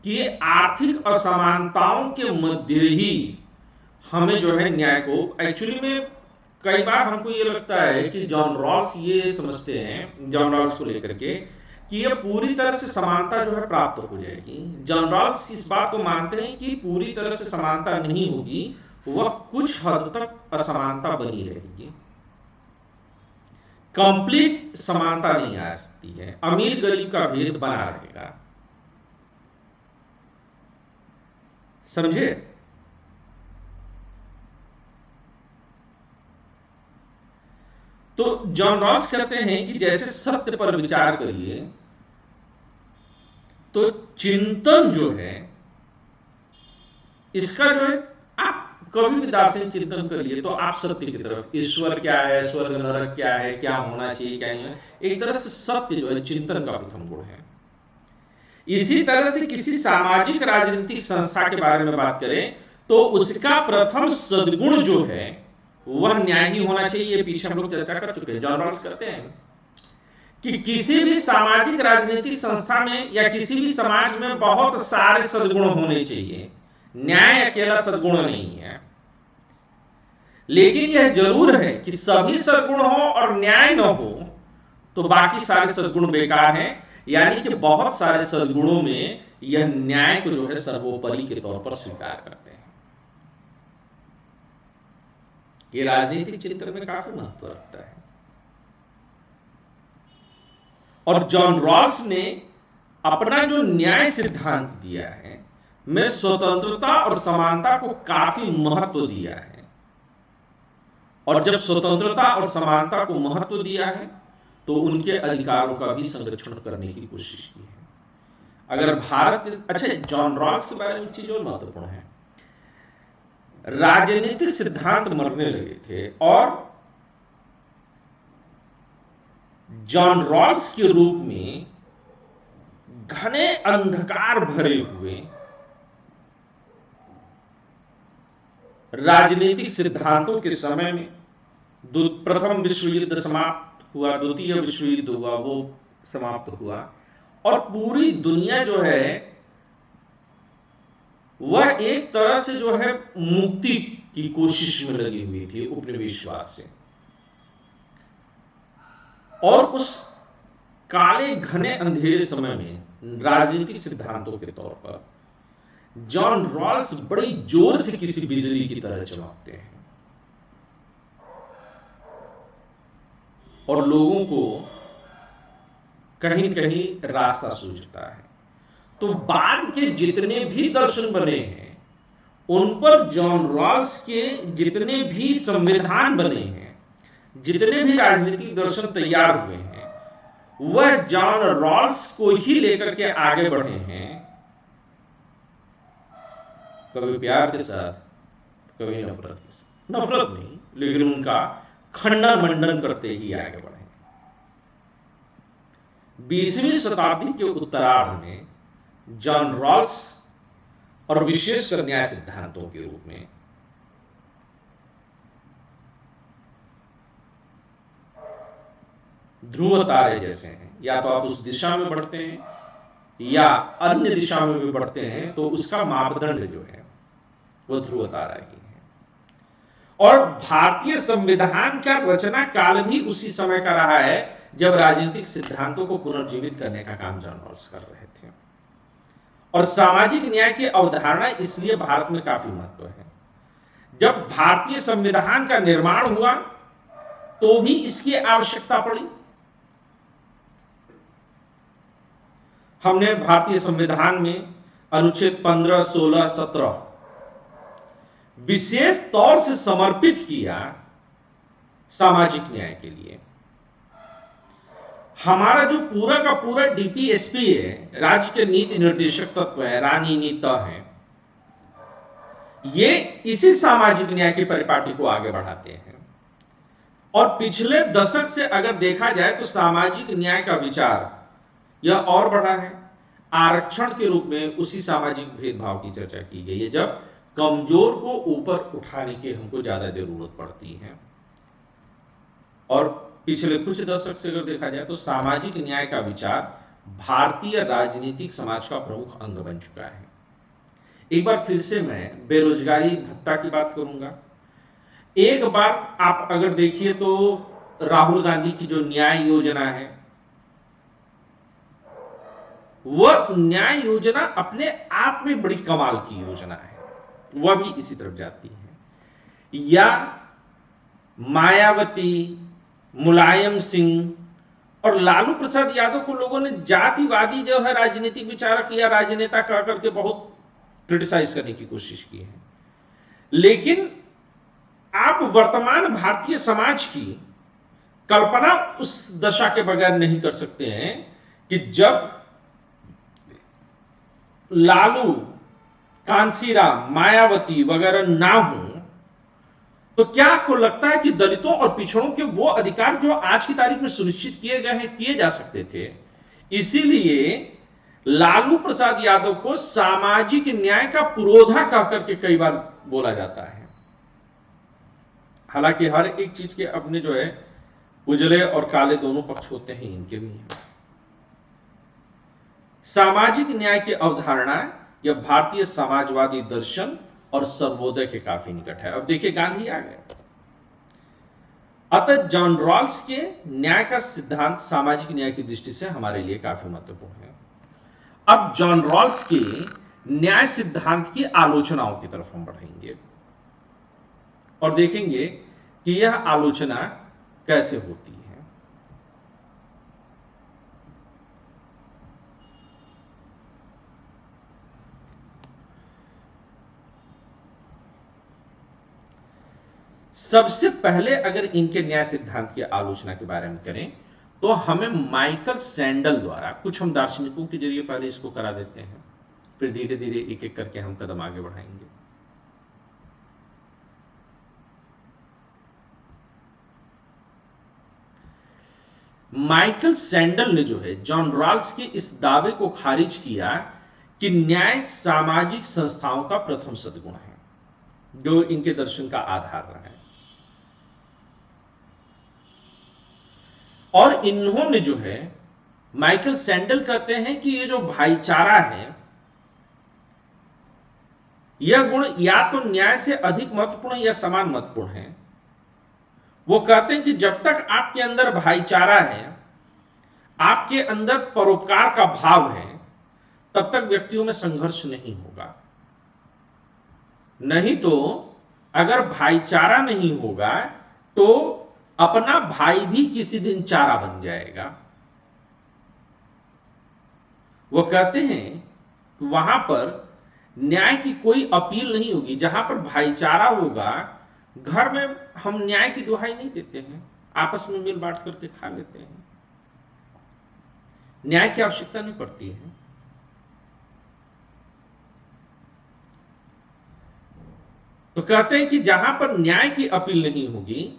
कि आर्थिक असमानताओं के मध्य ही हमें जो है न्याय को, एक्चुअली में कई बार हमको ये लगता है कि जॉन रॉल्स ये समझते हैं, जॉन रॉल्स को लेकर के, कि ये पूरी तरह से समानता जो है प्राप्त हो जाएगी। जॉन रॉल्स इस बात को मानते हैं कि पूरी तरह से समानता नहीं होगी, वह कुछ हद तक असमानता बनी रहेगी, कंप्लीट समानता नहीं आ सकती है, अमीर गरीब का भेद बना रहेगा। समझे? तो जॉन रॉल्स कहते हैं कि जैसे सत्य पर विचार करिए तो चिंतन जो है इसका जो है, आप कभी भी दार्शनिक चिंतन करिए तो आप सत्य की तरफ, ईश्वर क्या है, स्वर्ग नरक क्या है, क्या होना चाहिए क्या नहीं है, एक तरह से सत्य जो है चिंतन का प्रथम गुण है। इसी तरह से किसी सामाजिक राजनीतिक संस्था के बारे में बात करें तो उसका प्रथम सद्गुण जो है वह न्याय ही होना चाहिए। ये पीछे हम लोग चर्चा कर चुके हैं। जॉन रॉल्स कहते हैं कि किसी भी सामाजिक राजनीतिक संस्था में या किसी भी समाज में बहुत सारे सद्गुण होने चाहिए, न्याय अकेला सद्गुण नहीं है, लेकिन यह जरूर है कि सभी सद्गुण हो और न्याय न हो तो बाकी सारे सद्गुण बेकार हैं। यानी कि बहुत सारे सद्गुणों में यह न्याय को जो है सर्वोपरि के तौर पर स्वीकार करते हैं। ये राजनीतिक चिंतन में काफी महत्व रखता है। और जॉन रॉल्स ने अपना जो न्याय सिद्धांत दिया है में स्वतंत्रता और समानता को काफी महत्व दिया है। और जब स्वतंत्रता और समानता को महत्व दिया है तो उनके अधिकारों का भी संरक्षण करने की कोशिश की है। अगर भारत के, अच्छा, जॉन रॉल्स के बारे में चीज और महत्वपूर्ण है, राजनीतिक सिद्धांत मरने लगे थे और जॉन रॉल्स के रूप में घने अंधकार भरे हुए राजनीतिक सिद्धांतों के समय में प्रथम विश्व युद्ध समाप्त हुआ, द्वितीय विश्व युद्ध हुआ, वो समाप्त हुआ और पूरी दुनिया जो है वह एक तरह से जो है मुक्ति की कोशिश में लगी हुई थी उपनिवेशवाद से। और उस काले घने अंधेरे समय में राजनीतिक सिद्धांतों के तौर पर जॉन रॉल्स बड़ी जोर से किसी बिजली की तरह चमकते हैं और लोगों को कहीं न कहीं रास्ता सूझता है। तो बाद के जितने भी दर्शन बने हैं उन पर जॉन रॉल्स के जितने भी संविधान बने हैं, जितने भी राजनीतिक दर्शन तैयार हुए हैं, वह जॉन रॉल्स को ही लेकर के आगे बढ़े हैं, कभी प्यार के साथ, कभी नफरत के साथ। नफरत नहीं, लेकिन उनका खंडन मंडन करते ही आगे बढ़े। 20वीं शताब्दी के उत्तरार्ध में जॉन रॉल्स और विशेषकर न्याय सिद्धांतों के रूप में ध्रुव तारे जैसे हैं। या तो आप उस दिशा में बढ़ते हैं या अन्य दिशा में भी बढ़ते हैं, तो उसका मापदंड जो है वो ध्रुव तारा ही है। और भारतीय संविधान का रचना काल भी उसी समय का रहा है जब राजनीतिक सिद्धांतों को पुनर्जीवित करने का काम जॉन रॉल्स कर रहे थे। और सामाजिक न्याय की अवधारणा इसलिए भारत में काफी महत्व है। जब भारतीय संविधान का निर्माण हुआ तो भी इसकी आवश्यकता पड़ी। हमने भारतीय संविधान में अनुच्छेद 15, 16, 17 विशेष तौर से समर्पित किया सामाजिक न्याय के लिए। हमारा जो पूरा का पूरा डीपीएसपी है, राज्य के नीति निर्देशक तत्व है, रानी नीता है, ये इसी सामाजिक न्याय की परिपाटी को आगे बढ़ाते हैं। और पिछले दशक से अगर देखा जाए तो सामाजिक न्याय का विचार यह और बढ़ा है। आरक्षण के रूप में उसी सामाजिक भेदभाव की चर्चा की गई है जब कमजोर को ऊपर उठाने की हमको ज्यादा जरूरत पड़ती है। और पिछले कुछ दशक से अगर देखा जाए तो सामाजिक न्याय का विचार भारतीय राजनीतिक समाज का प्रमुख अंग बन चुका है। एक बार फिर से मैं बेरोजगारी भत्ता की बात करूंगा। एक बार आप अगर देखिए तो राहुल गांधी की जो न्याय योजना है, वह न्याय योजना अपने आप में बड़ी कमाल की योजना है, वह भी इसी तरफ जाती है। या मायावती, मुलायम सिंह और लालू प्रसाद यादव को लोगों ने जातिवादी जो है राजनीतिक विचारक या राजनेता कह करके बहुत क्रिटिसाइज करने की कोशिश की है। लेकिन आप वर्तमान भारतीय समाज की कल्पना उस दशा के बगैर नहीं कर सकते हैं कि जब लालू, कांसीराम, मायावती वगैरह ना हो तो क्या आपको लगता है कि दलितों और पिछड़ों के वो अधिकार जो आज की तारीख में सुनिश्चित किए गए हैं किए जा सकते थे? इसीलिए लालू प्रसाद यादव को सामाजिक न्याय का पुरोधा कह करके कई बार बोला जाता है। हालांकि हर एक चीज के अपने जो है उजले और काले दोनों पक्ष होते हैं, इनके भी हैं। सामाजिक न्याय की अवधारणा यह भारतीय समाजवादी दर्शन और सर्वोदय के काफी निकट है। अब देखिए गांधी आ गए। अतः जॉन रॉल्स के न्याय का सिद्धांत सामाजिक न्याय की दृष्टि से हमारे लिए काफी महत्वपूर्ण है। अब जॉन रॉल्स के न्याय सिद्धांत की आलोचनाओं की तरफ हम बढ़ेंगे और देखेंगे कि यह आलोचना कैसे होती है। सबसे पहले अगर इनके न्याय सिद्धांत की आलोचना के बारे में करें तो हमें माइकल सैंडल द्वारा, कुछ हम दार्शनिकों के जरिए पहले इसको करा देते हैं, फिर धीरे धीरे एक एक करके हम कदम आगे बढ़ाएंगे। माइकल सैंडल ने जो है जॉन रॉल्स के इस दावे को खारिज किया कि न्याय सामाजिक संस्थाओं का प्रथम सद्गुण है, जो इनके दर्शन का आधार रहा है। और इन्होंने जो है, माइकल सैंडल कहते हैं कि ये जो भाईचारा है, यह गुण या तो न्याय से अधिक महत्वपूर्ण या समान महत्वपूर्ण है। वो कहते हैं कि जब तक आपके अंदर भाईचारा है, आपके अंदर परोपकार का भाव है, तब तक व्यक्तियों में संघर्ष नहीं होगा। नहीं तो अगर भाईचारा नहीं होगा तो अपना भाई भी किसी दिन चारा बन जाएगा। वो कहते हैं वहां पर न्याय की कोई अपील नहीं होगी। जहां पर भाईचारा होगा, घर में हम न्याय की दुहाई नहीं देते हैं, आपस में मिल बांट करके खा लेते हैं, न्याय की आवश्यकता नहीं पड़ती है। तो कहते हैं कि जहां पर न्याय की अपील नहीं होगी,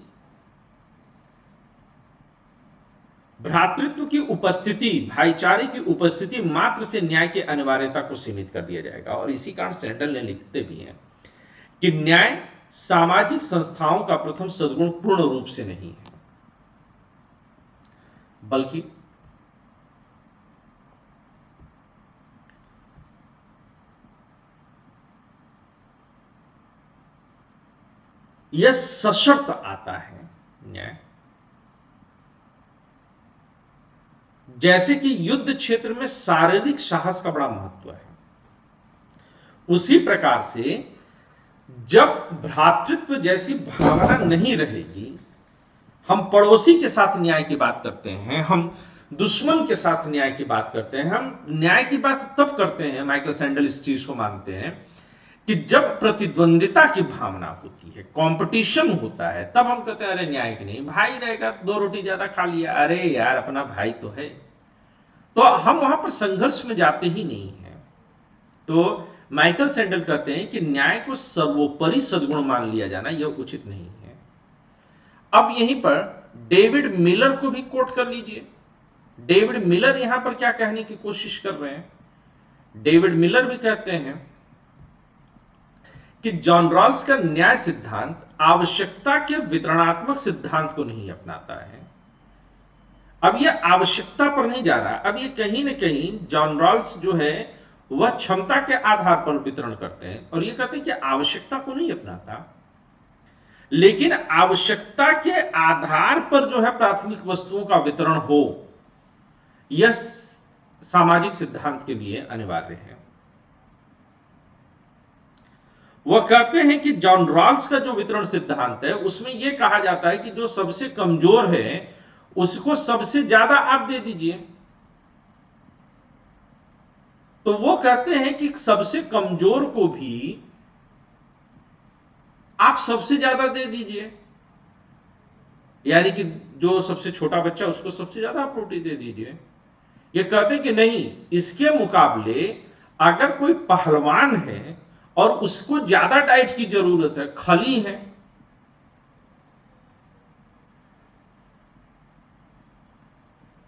भ्रातृत्व की उपस्थिति, भाईचारे की उपस्थिति मात्र से न्याय की अनिवार्यता को सीमित कर दिया जाएगा। और इसी कारण सैंडल ने लिखते भी हैं कि न्याय सामाजिक संस्थाओं का प्रथम सद्गुण पूर्ण रूप से नहीं है, बल्कि यह सशर्त आता है। न्याय जैसे कि युद्ध क्षेत्र में शारीरिक साहस का बड़ा महत्व है, उसी प्रकार से जब भ्रातृत्व जैसी भावना नहीं रहेगी, हम पड़ोसी के साथ न्याय की बात करते हैं, हम दुश्मन के साथ न्याय की बात करते हैं, हम न्याय की बात तब करते हैं, माइकल सैंडल इस चीज को मानते हैं कि जब प्रतिद्वंदिता की भावना होती है, कंपटीशन होता है, तब हम कहते हैं अरे न्याय की नहीं, भाई रहेगा 2 रोटी ज्यादा खा लिया, अरे यार अपना भाई तो है, तो हम वहां पर संघर्ष में जाते ही नहीं है। तो माइकल सैंडल कहते हैं कि न्याय को सर्वोपरि सद्गुण मान लिया जाना यह उचित नहीं है। अब यहीं पर डेविड मिलर को भी कोट कर लीजिए। डेविड मिलर यहां पर क्या कहने की कोशिश कर रहे हैं? डेविड मिलर भी कहते हैं कि जॉन रॉल्स का न्याय सिद्धांत आवश्यकता के वितरणात्मक सिद्धांत को नहीं अपनाता है। अब यह आवश्यकता पर नहीं जा रहा, अब ये कहीं ना कहीं जॉन रॉल्स जो है वह क्षमता के आधार पर वितरण करते हैं और यह कहते हैं कि आवश्यकता को नहीं अपनाता, लेकिन आवश्यकता के आधार पर जो है प्राथमिक वस्तुओं का वितरण हो, यह सामाजिक सिद्धांत के लिए अनिवार्य है। वो कहते हैं कि जॉन रॉल्स का जो वितरण सिद्धांत है उसमें यह कहा जाता है कि जो सबसे कमजोर है उसको सबसे ज्यादा आप दे दीजिए। तो वो कहते हैं कि सबसे कमजोर को भी आप सबसे ज्यादा दे दीजिए, यानी कि जो सबसे छोटा बच्चा उसको सबसे ज्यादा आप रोटी दे दीजिए। ये कहते हैं कि नहीं, इसके मुकाबले अगर कोई पहलवान है और उसको ज्यादा डाइट की जरूरत है, खली है,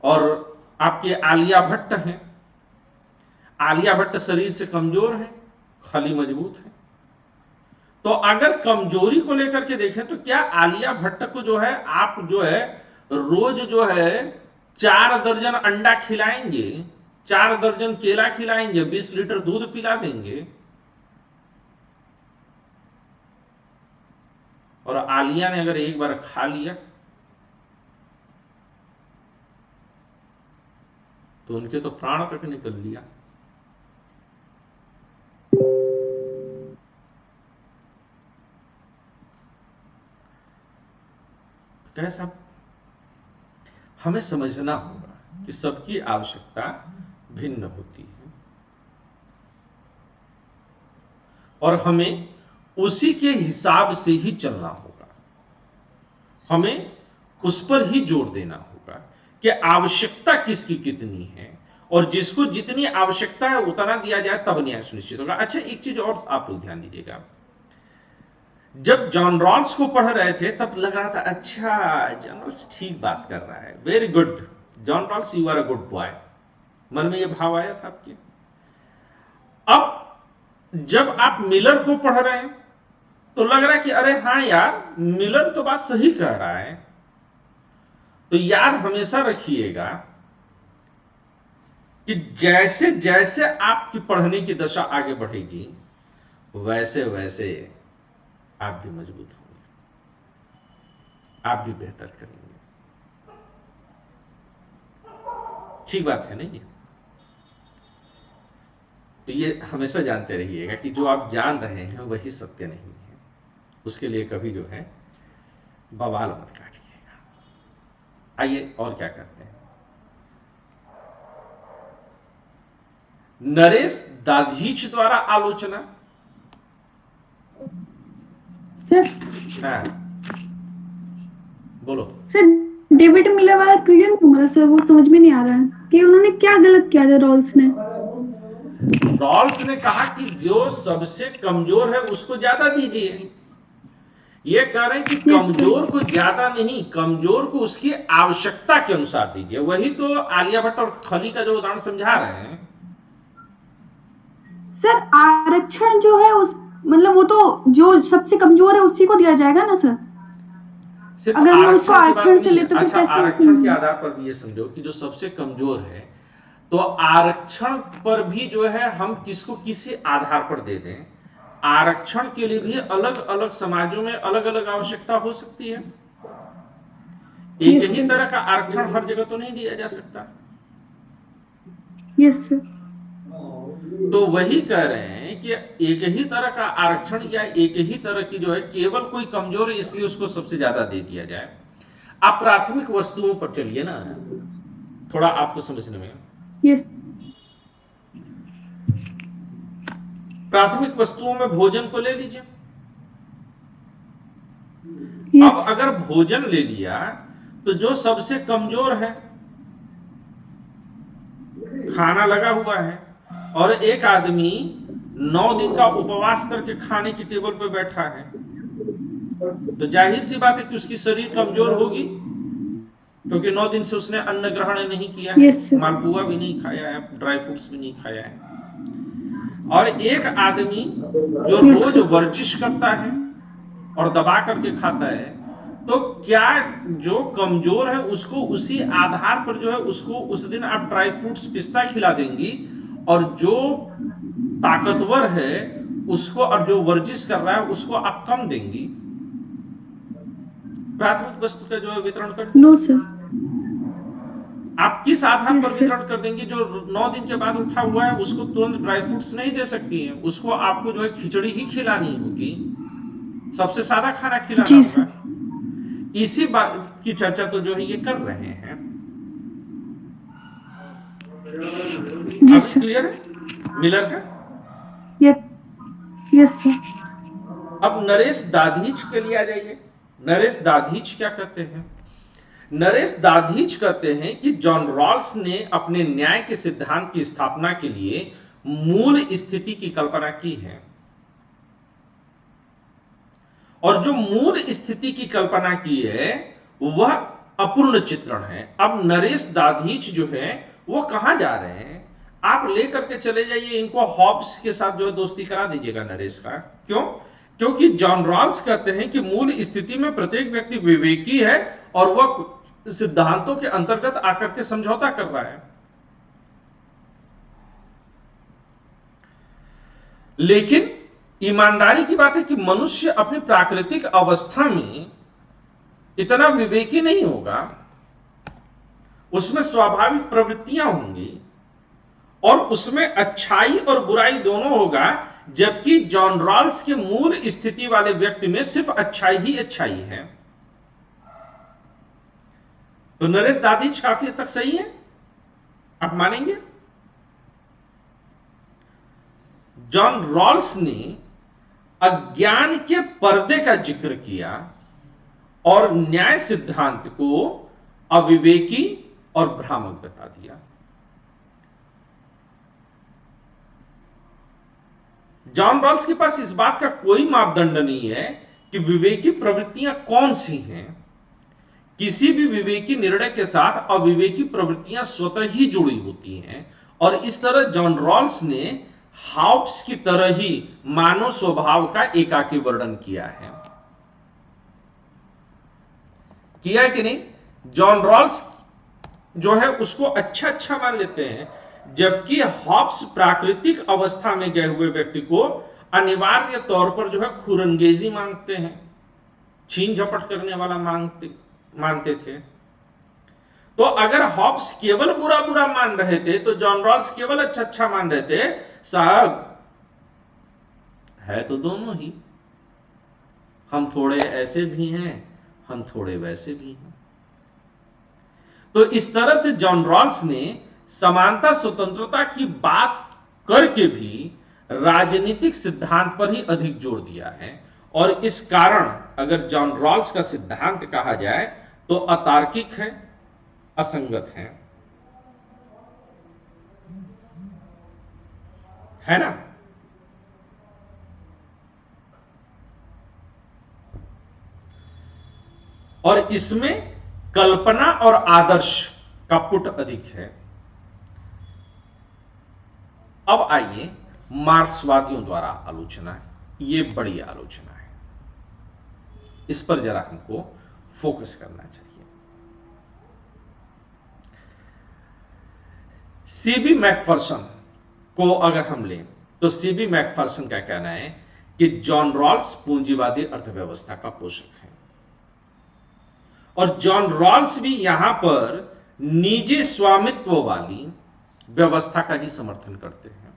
और आपके आलिया भट्ट हैं, आलिया भट्ट शरीर से कमजोर है, खली मजबूत है, तो अगर कमजोरी को लेकर के देखें तो क्या आलिया भट्ट को जो है आप जो है रोज जो है 4 दर्जन अंडा खिलाएंगे, 4 दर्जन केला खिलाएंगे, 20 लीटर दूध पिला देंगे, और आलिया ने अगर एक बार खा लिया तो उनके तो प्राण तक निकल लिया। कैसा हमें समझना होगा कि सबकी आवश्यकता भिन्न होती है और हमें उसी के हिसाब से ही चलना होगा, हमें उस पर ही जोर देना होगा कि आवश्यकता किसकी कितनी है, और जिसको जितनी आवश्यकता है उतना दिया जाए तब न्याय सुनिश्चित होगा। अच्छा, एक चीज और आप लोग ध्यान दीजिएगा, जब जॉन रॉल्स को पढ़ रहे थे तब लग रहा था अच्छा जॉन रॉल्स ठीक बात कर रहा है, very good John Rawls, you are a good boy, मन में यह भाव आया था आपके। अब जब आप मिलर को पढ़ रहे हैं तो लग रहा है कि अरे हाँ यार, मिलर तो बात सही कह रहा है। तो याद हमेशा रखिएगा कि जैसे जैसे आपकी पढ़ने की दशा आगे बढ़ेगी वैसे वैसे आप भी मजबूत होंगे, आप भी बेहतर करेंगे। ठीक बात है नहीं? तो ये हमेशा जानते रहिएगा कि जो आप जान रहे हैं वही सत्य नहीं है, उसके लिए कभी जो है बवाल मत काटिएगा। आइए और क्या करते हैं, नरेश दाधीच द्वारा आलोचना। सर हाँ बोलो। सर, डेविड मिलर वाला पीरियड दूंगा सर, वो समझ में नहीं आ रहा है कि उन्होंने क्या गलत किया था रॉल्स ने। रॉल्स ने कहा कि जो सबसे कमजोर है उसको ज्यादा दीजिए। ये कह रहे हैं कि कमजोर को ज्यादा नहीं, कमजोर को उसकी आवश्यकता के अनुसार दीजिए। वही तो आलिया भट्ट और खली का जो उदाहरण समझा रहे हैं। सर आरक्षण जो है उस मतलब वो तो जो सबसे कमजोर है उसी को दिया जाएगा ना सर, सिर्फ अगर हम उसको आरक्षण से ले तो फिर अच्छा, कैसे? आरक्षण के आधार पर भी ये समझो कि जो सबसे कमजोर है तो आरक्षण पर भी जो है हम किसको किसी आधार पर दे दें। आरक्षण के लिए भी अलग अलग समाजों में अलग अलग आवश्यकता हो सकती है, एक ही तरह का आरक्षण हर जगह तो नहीं दिया जा सकता। Yes sir. तो वही कह रहे हैं कि एक ही तरह का आरक्षण या एक ही तरह की जो है केवल कोई कमजोर है इसलिए उसको सबसे ज्यादा दे दिया जाए। आप प्राथमिक वस्तुओं पर चलिए ना, थोड़ा आपको समझने में। यस। प्राथमिक वस्तुओं में भोजन को ले लीजिए। यस। अब अगर भोजन ले लिया तो जो सबसे कमजोर है, खाना लगा हुआ है और एक आदमी 9 दिन का उपवास करके खाने की टेबल पर बैठा है, तो जाहिर सी बात है कि उसकी शरीर कमजोर होगी, क्योंकि 9 दिन से उसने अन्न ग्रहण नहीं किया है, मालपुआ भी नहीं खाया है, ड्राई फ्रूट्स भी नहीं खाया है। और एक आदमी जो रोज वर्जिश करता है और दबा करके खाता है, तो क्या जो कमजोर है उसको उसी आधार पर जो है उसको उस दिन आप ड्राई फ्रूट्स पिस्ता खिला देंगी, और जो ताकतवर है उसको और जो वर्जिश कर रहा है उसको आप कम देंगी? प्राथमिक वस्तु का जो है वितरण कर। No sir. आप किस आधार पर Yes, sir. वितरण कर देंगे? जो 9 दिन के बाद उठा हुआ है उसको तुरंत ड्राई फ्रूट्स नहीं दे सकती हैं, उसको आपको जो है खिचड़ी ही खिलानी होगी, सबसे सादा खाना खिलाना जी होगा। सर। इसी बात की चर्चा तो जो है ये कर रहे हैं। जी अब सर। क्लियर है मिलर का? Yes sir. अब नरेश दाधीच के लिए आ जाइए। नरेश दाधीच क्या कहते हैं? नरेश दाधीच कहते हैं कि जॉन रॉल्स ने अपने न्याय के सिद्धांत की स्थापना के लिए मूल स्थिति की कल्पना की है, और जो मूल स्थिति की कल्पना की है वह अपूर्ण चित्रण है। अब नरेश दाधीच जो है वो कहां जा रहे हैं? आप लेकर के चले जाइए इनको, हॉब्स के साथ जो है दोस्ती करा दीजिएगा नरेश का। क्यों? क्योंकि जॉन रॉल्स कहते हैं कि मूल स्थिति में प्रत्येक व्यक्ति विवेकी है और वह सिद्धांतों के अंतर्गत आकर के समझौता कर रहा है। लेकिन ईमानदारी की बात है कि मनुष्य अपनी प्राकृतिक अवस्था में इतना विवेकी नहीं होगा, उसमें स्वाभाविक प्रवृत्तियां होंगी और उसमें अच्छाई और बुराई दोनों होगा, जबकि जॉन रॉल्स के मूल स्थिति वाले व्यक्ति में सिर्फ अच्छाई ही अच्छाई है। तो नरेश दाधीच काफी हद तक सही है, आप मानेंगे? जॉन रॉल्स ने अज्ञान के पर्दे का जिक्र किया और न्याय सिद्धांत को अविवेकी और भ्रामक बता दिया। जॉन रॉल्स के पास इस बात का कोई मापदंड नहीं है कि विवेकी प्रवृत्तियां कौन सी हैं। किसी भी विवेकी निर्णय के साथ अविवेकी प्रवृत्तियां स्वतः ही जुड़ी होती हैं, और इस तरह जॉन रॉल्स ने हॉब्स की तरह ही मानव स्वभाव का एकाकी वर्णन किया है। किया कि नहीं? जॉन रॉल्स जो है उसको अच्छा अच्छा मान लेते हैं, जबकि हॉब्स प्राकृतिक अवस्था में गए हुए व्यक्ति को अनिवार्य तौर पर जो है खुरंगेजी मानते हैं, छीन झपट करने वाला मानते थे। तो अगर हॉब्स केवल बुरा बुरा मान रहे थे तो जॉन रॉल्स केवल अच्छा अच्छा मान रहे थे। साहब है तो दोनों ही, हम थोड़े ऐसे भी हैं, हम थोड़े वैसे भी हैं। तो इस तरह से जॉन रॉल्स ने समानता स्वतंत्रता की बात करके भी राजनीतिक सिद्धांत पर ही अधिक जोर दिया है, और इस कारण अगर जॉन रॉल्स का सिद्धांत कहा जाए तो अतार्किक है, असंगत है ना? और इसमें कल्पना और आदर्श का पुट अधिक है। अब आइए मार्क्सवादियों द्वारा आलोचना, ये बड़ी आलोचना है, इस पर जरा हमको फोकस करना चाहिए। सीबी मैकफर्सन को अगर हम लें तो सीबी मैकफर्सन का कहना है कि जॉन रॉल्स पूंजीवादी अर्थव्यवस्था का पोषक है, और जॉन रॉल्स भी यहां पर निजी स्वामित्व वाली व्यवस्था का ही समर्थन करते हैं,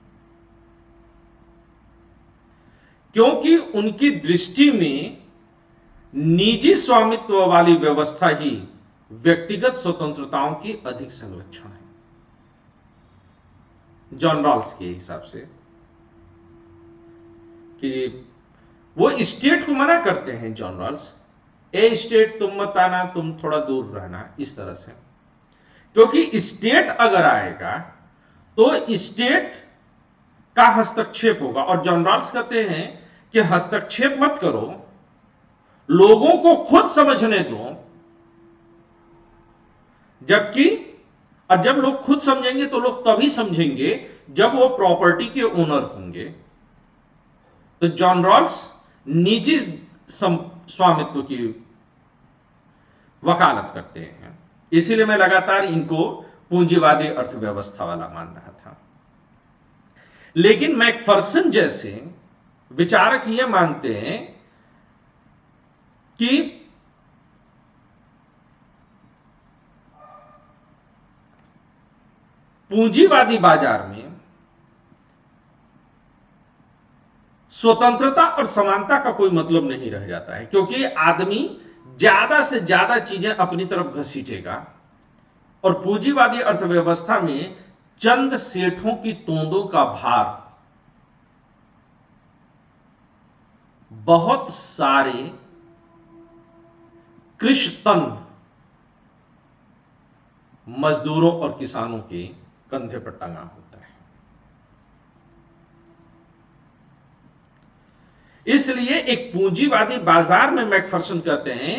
क्योंकि उनकी दृष्टि में निजी स्वामित्व वाली व्यवस्था ही व्यक्तिगत स्वतंत्रताओं की अधिक संरक्षण है। जॉन रॉल्स के हिसाब से कि वो स्टेट को मना करते हैं, जॉन रॉल्स, ए स्टेट तुम मत आना, तुम थोड़ा दूर रहना, इस तरह से, क्योंकि स्टेट अगर आएगा तो स्टेट का हस्तक्षेप होगा, और जॉन रॉल्स कहते हैं कि हस्तक्षेप मत करो, लोगों को खुद समझने दो, जबकि और जब लोग खुद समझेंगे तो लोग तभी समझेंगे जब वो प्रॉपर्टी के ओनर होंगे। तो जॉन रॉल्स निजी स्वामित्व की वकालत करते हैं, इसीलिए मैं लगातार इनको पूंजीवादी अर्थव्यवस्था वाला मान रहा था। लेकिन मैकफर्सन जैसे विचारक ये मानते हैं कि पूंजीवादी बाजार में स्वतंत्रता और समानता का कोई मतलब नहीं रह जाता है, क्योंकि आदमी ज्यादा से ज्यादा चीजें अपनी तरफ घसीटेगा और पूंजीवादी अर्थव्यवस्था में चंद सेठों की तोंदों का भार बहुत सारे कृषतन मजदूरों और किसानों के कंधे पर टंगा होता है। इसलिए एक पूंजीवादी बाजार में मैकफर्सन कहते हैं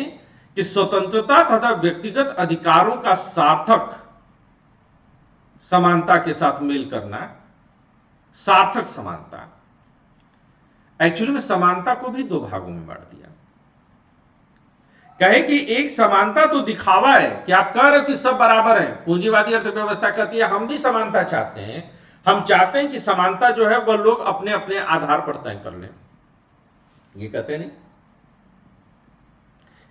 कि स्वतंत्रता तथा व्यक्तिगत अधिकारों का सार्थक समानता के साथ मेल करना, सार्थक समानता, एक्चुअली में समानता को भी दो भागों में बांट दिया। कहे कि एक समानता तो दिखावा है कि आप कह रहे हो कि सब बराबर है, पूंजीवादी अर्थव्यवस्था कहती है हम भी समानता चाहते हैं, हम चाहते हैं कि समानता जो है वह लोग अपने अपने आधार पर तय कर लें। ये कहते नहीं,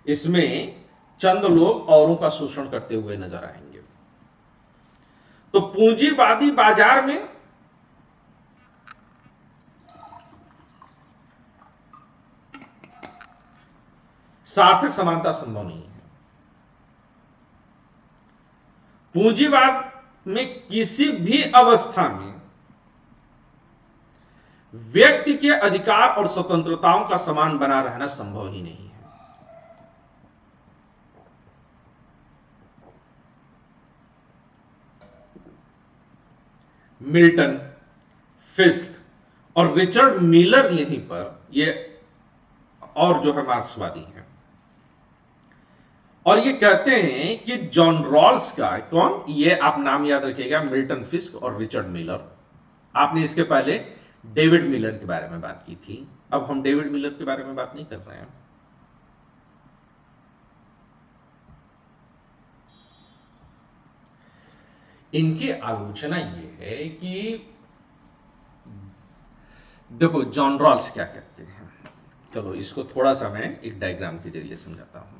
इसमें चंद लोग औरों का शोषण करते हुए नजर आएंगे। तो पूंजीवादी बाजार में सार्थक समानता संभव नहीं है। पूंजीवाद में किसी भी अवस्था में व्यक्ति के अधिकार और स्वतंत्रताओं का समान बना रहना संभव ही नहीं है। मिल्टन, फिस्क और रिचर्ड मिलर यहीं पर, ये और जो है मार्क्सवादी हैं, और ये कहते हैं कि जॉन रॉल्स का, कौन ये आप नाम याद रखिएगा, मिल्टन फिस्क और रिचर्ड मिलर। आपने इसके पहले डेविड मिलर के बारे में बात की थी, अब हम डेविड मिलर के बारे में बात नहीं कर रहे हैं। इनकी आलोचना ये है कि देखो जॉन रॉल्स क्या कहते हैं, चलो इसको थोड़ा सा मैं एक डायग्राम के जरिए समझाता हूं।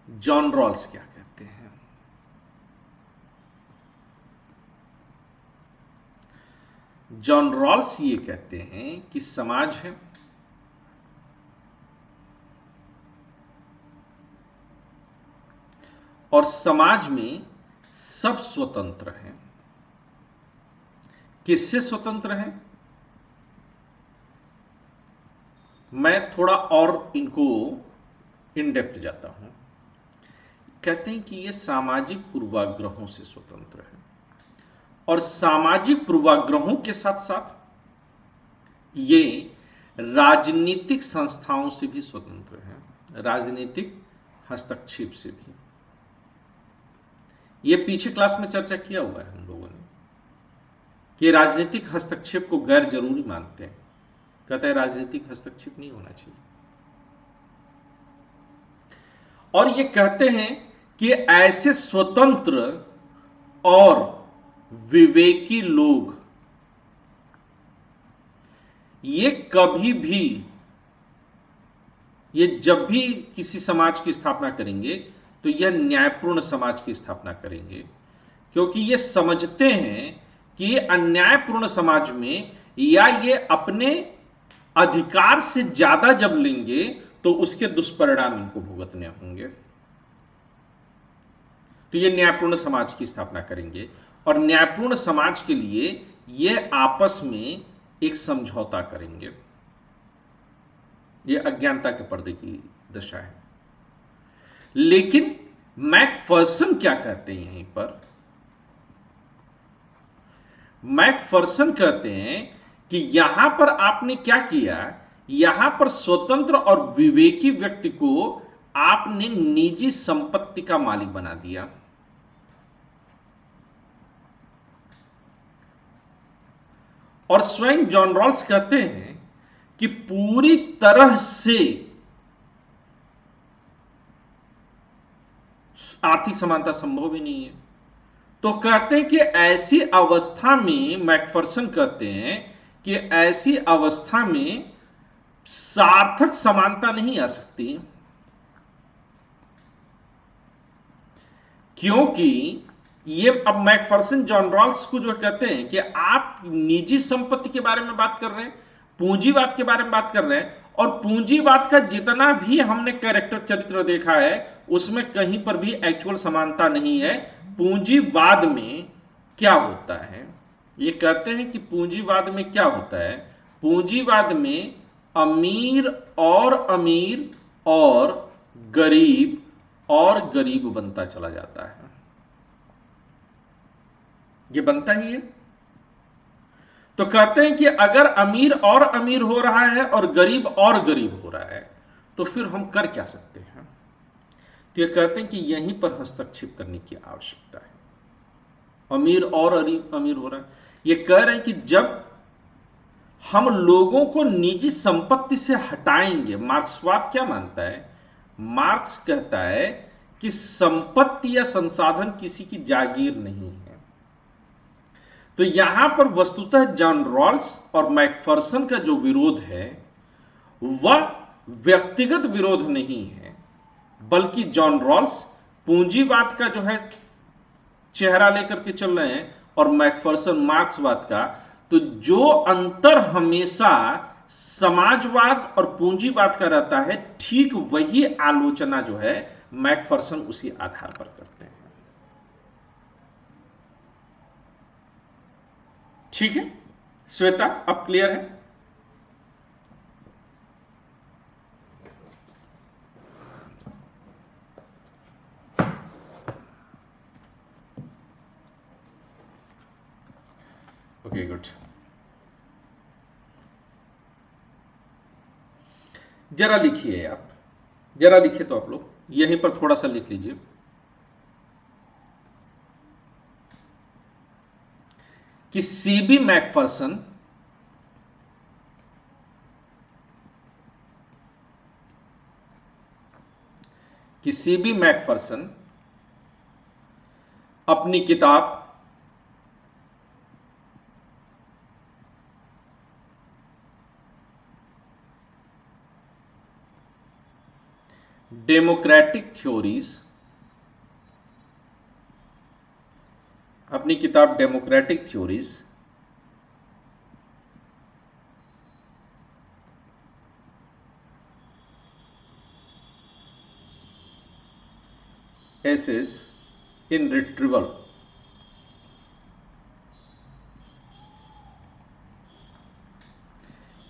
जॉन रॉल्स क्या कहते हैं, जॉन रॉल्स ये कहते हैं कि समाज है और समाज में सब स्वतंत्र हैं। किससे स्वतंत्र हैं? मैं थोड़ा और इनको इन डेप्थ जाता हूं। कहते हैं कि ये सामाजिक पूर्वाग्रहों से स्वतंत्र है और सामाजिक पूर्वाग्रहों के साथ साथ ये राजनीतिक संस्थाओं से भी स्वतंत्र है, राजनीतिक हस्तक्षेप से भी। ये पीछे क्लास में चर्चा किया हुआ है हम लोगों ने कि राजनीतिक हस्तक्षेप को गैर जरूरी मानते हैं। कहते हैं राजनीतिक हस्तक्षेप नहीं होना चाहिए, और ये कहते हैं कि ऐसे स्वतंत्र और विवेकी लोग ये कभी भी, ये जब भी किसी समाज की स्थापना करेंगे तो यह न्यायपूर्ण समाज की स्थापना करेंगे, क्योंकि ये समझते हैं कि ये अन्यायपूर्ण समाज में या ये अपने अधिकार से ज्यादा जब लेंगे तो उसके दुष्परिणाम इनको भुगतने होंगे। तो ये न्यायपूर्ण समाज की स्थापना करेंगे और न्यायपूर्ण समाज के लिए ये आपस में एक समझौता करेंगे। ये अज्ञानता के पर्दे की दशा है। लेकिन मैकफर्सन क्या कहते हैं यहीं पर? मैकफर्सन कहते हैं कि यहां पर आपने क्या किया, यहां पर स्वतंत्र और विवेकी व्यक्ति को आपने निजी संपत्ति का मालिक बना दिया। और स्वयं जॉन रॉल्स कहते हैं कि पूरी तरह से आर्थिक समानता संभव ही नहीं है। तो कहते हैं कि ऐसी अवस्था में, मैकफर्सन कहते हैं कि ऐसी अवस्था में सार्थक समानता नहीं आ सकती, क्योंकि ये अब मैकफर्सन जॉन रॉल्स को जो कहते हैं कि आप निजी संपत्ति के बारे में बात कर रहे हैं, पूंजीवाद के बारे में बात कर रहे हैं, और पूंजीवाद का जितना भी हमने कैरेक्टर चरित्र देखा है उसमें कहीं पर भी एक्चुअल समानता नहीं है। पूंजीवाद में क्या होता है, ये कहते हैं कि पूंजीवाद में क्या होता है, पूंजीवाद में अमीर और गरीब बनता चला जाता है। ये बनता ही है। तो कहते हैं कि अगर अमीर हो रहा है और गरीब हो रहा है तो फिर हम कर क्या सकते हैं। तो ये कहते हैं कि यहीं पर हस्तक्षेप करने की आवश्यकता है। अमीर हो रहा है, ये कह रहे हैं कि जब हम लोगों को निजी संपत्ति से हटाएंगे, मार्क्सवाद क्या मानता है, मार्क्स कहता है कि संपत्ति या संसाधन किसी की जागीर नहीं है। तो यहां पर वस्तुतः जॉन रॉल्स और मैकफर्सन का जो विरोध है वह व्यक्तिगत विरोध नहीं है, बल्कि जॉन रॉल्स पूंजीवाद का जो है चेहरा लेकर के चल रहे हैं और मैकफर्सन मार्क्सवाद का। तो जो अंतर हमेशा समाजवाद और पूंजीवाद का रहता है, ठीक वही आलोचना जो है मैकफर्सन उसी आधार पर करते हैं। ठीक है श्वेता, अब क्लियर है? Okay good. जरा लिखिए आप, जरा लिखिए तो आप लोग यहीं पर थोड़ा सा लिख लीजिए कि सीबी मैकफर्सन अपनी किताब democratic theories, essays in retrieval,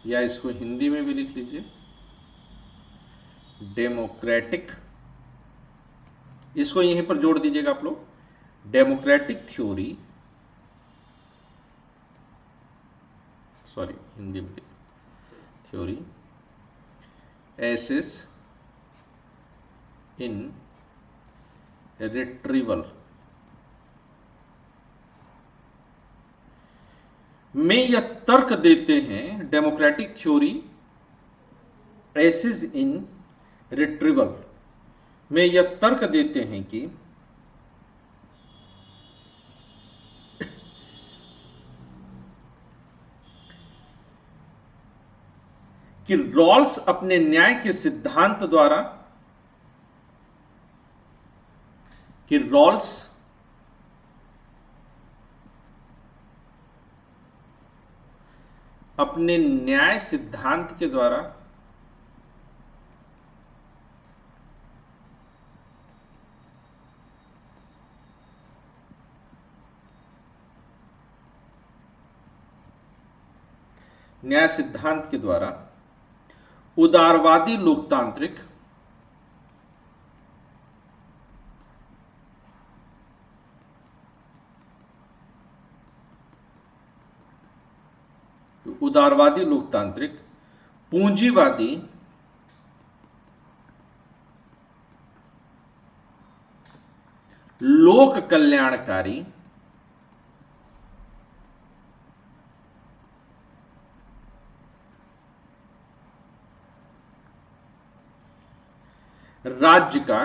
या इसको हिंदी में भी लिख लीजिए डेमोक्रेटिक, इसको यहीं पर जोड़ दीजिएगा आप लोग, डेमोक्रेटिक थ्योरी, सॉरी हिंदी में थ्योरी, एसेस इन रिट्रीवल में यह तर्क देते हैं, डेमोक्रेटिक थ्योरी एसेस इन रिट्रीवल में यह तर्क देते हैं कि रॉल्स अपने न्याय के सिद्धांत द्वारा, कि रॉल्स अपने न्याय सिद्धांत के द्वारा उदारवादी लोकतांत्रिक पूंजीवादी लोक कल्याणकारी राज्य का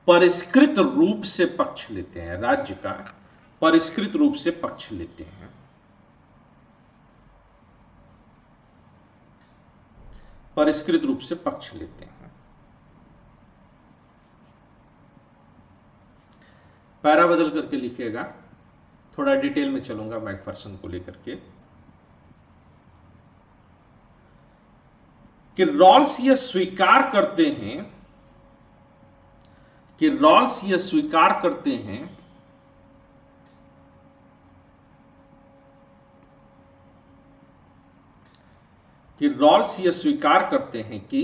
परिष्कृत रूप से पक्ष लेते हैं, राज्य का परिष्कृत रूप से पक्ष लेते हैं। परिष्कृत रूप से पक्ष लेते हैं। पैरा बदल करके लिखिएगा, थोड़ा डिटेल में चलूंगा मैकफर्सन को लेकर के कि रॉल्स यह स्वीकार करते हैं कि रॉल्स यह स्वीकार करते हैं कि रॉल्स यह स्वीकार करते हैं कि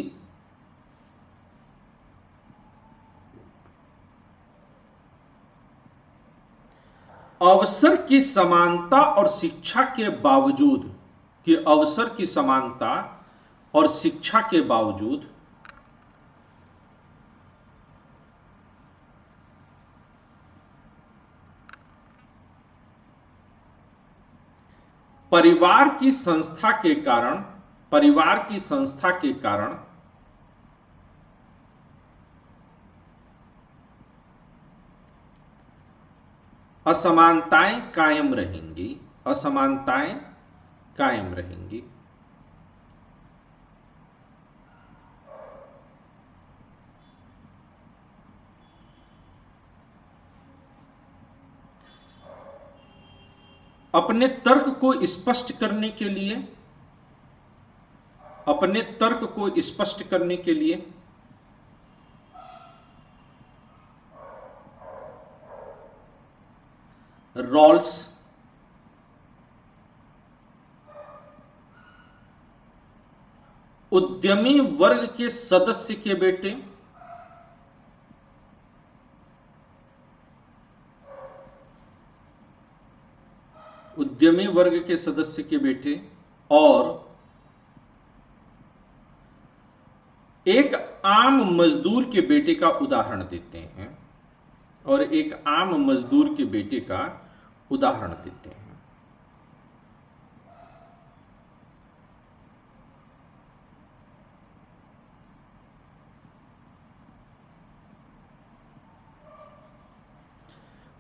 अवसर की समानता और शिक्षा के बावजूद, कि अवसर की समानता और शिक्षा के बावजूद परिवार की संस्था के कारण असमानताएं कायम रहेंगी, असमानताएं कायम रहेंगी। अपने तर्क को स्पष्ट करने के लिए, अपने तर्क को स्पष्ट करने के लिए रॉल्स उद्यमी वर्ग के सदस्य के बेटे उद्यमी वर्ग के सदस्य के बेटे और एक आम मजदूर के बेटे का उदाहरण देते हैं, और एक आम मजदूर के बेटे का उदाहरण देते हैं।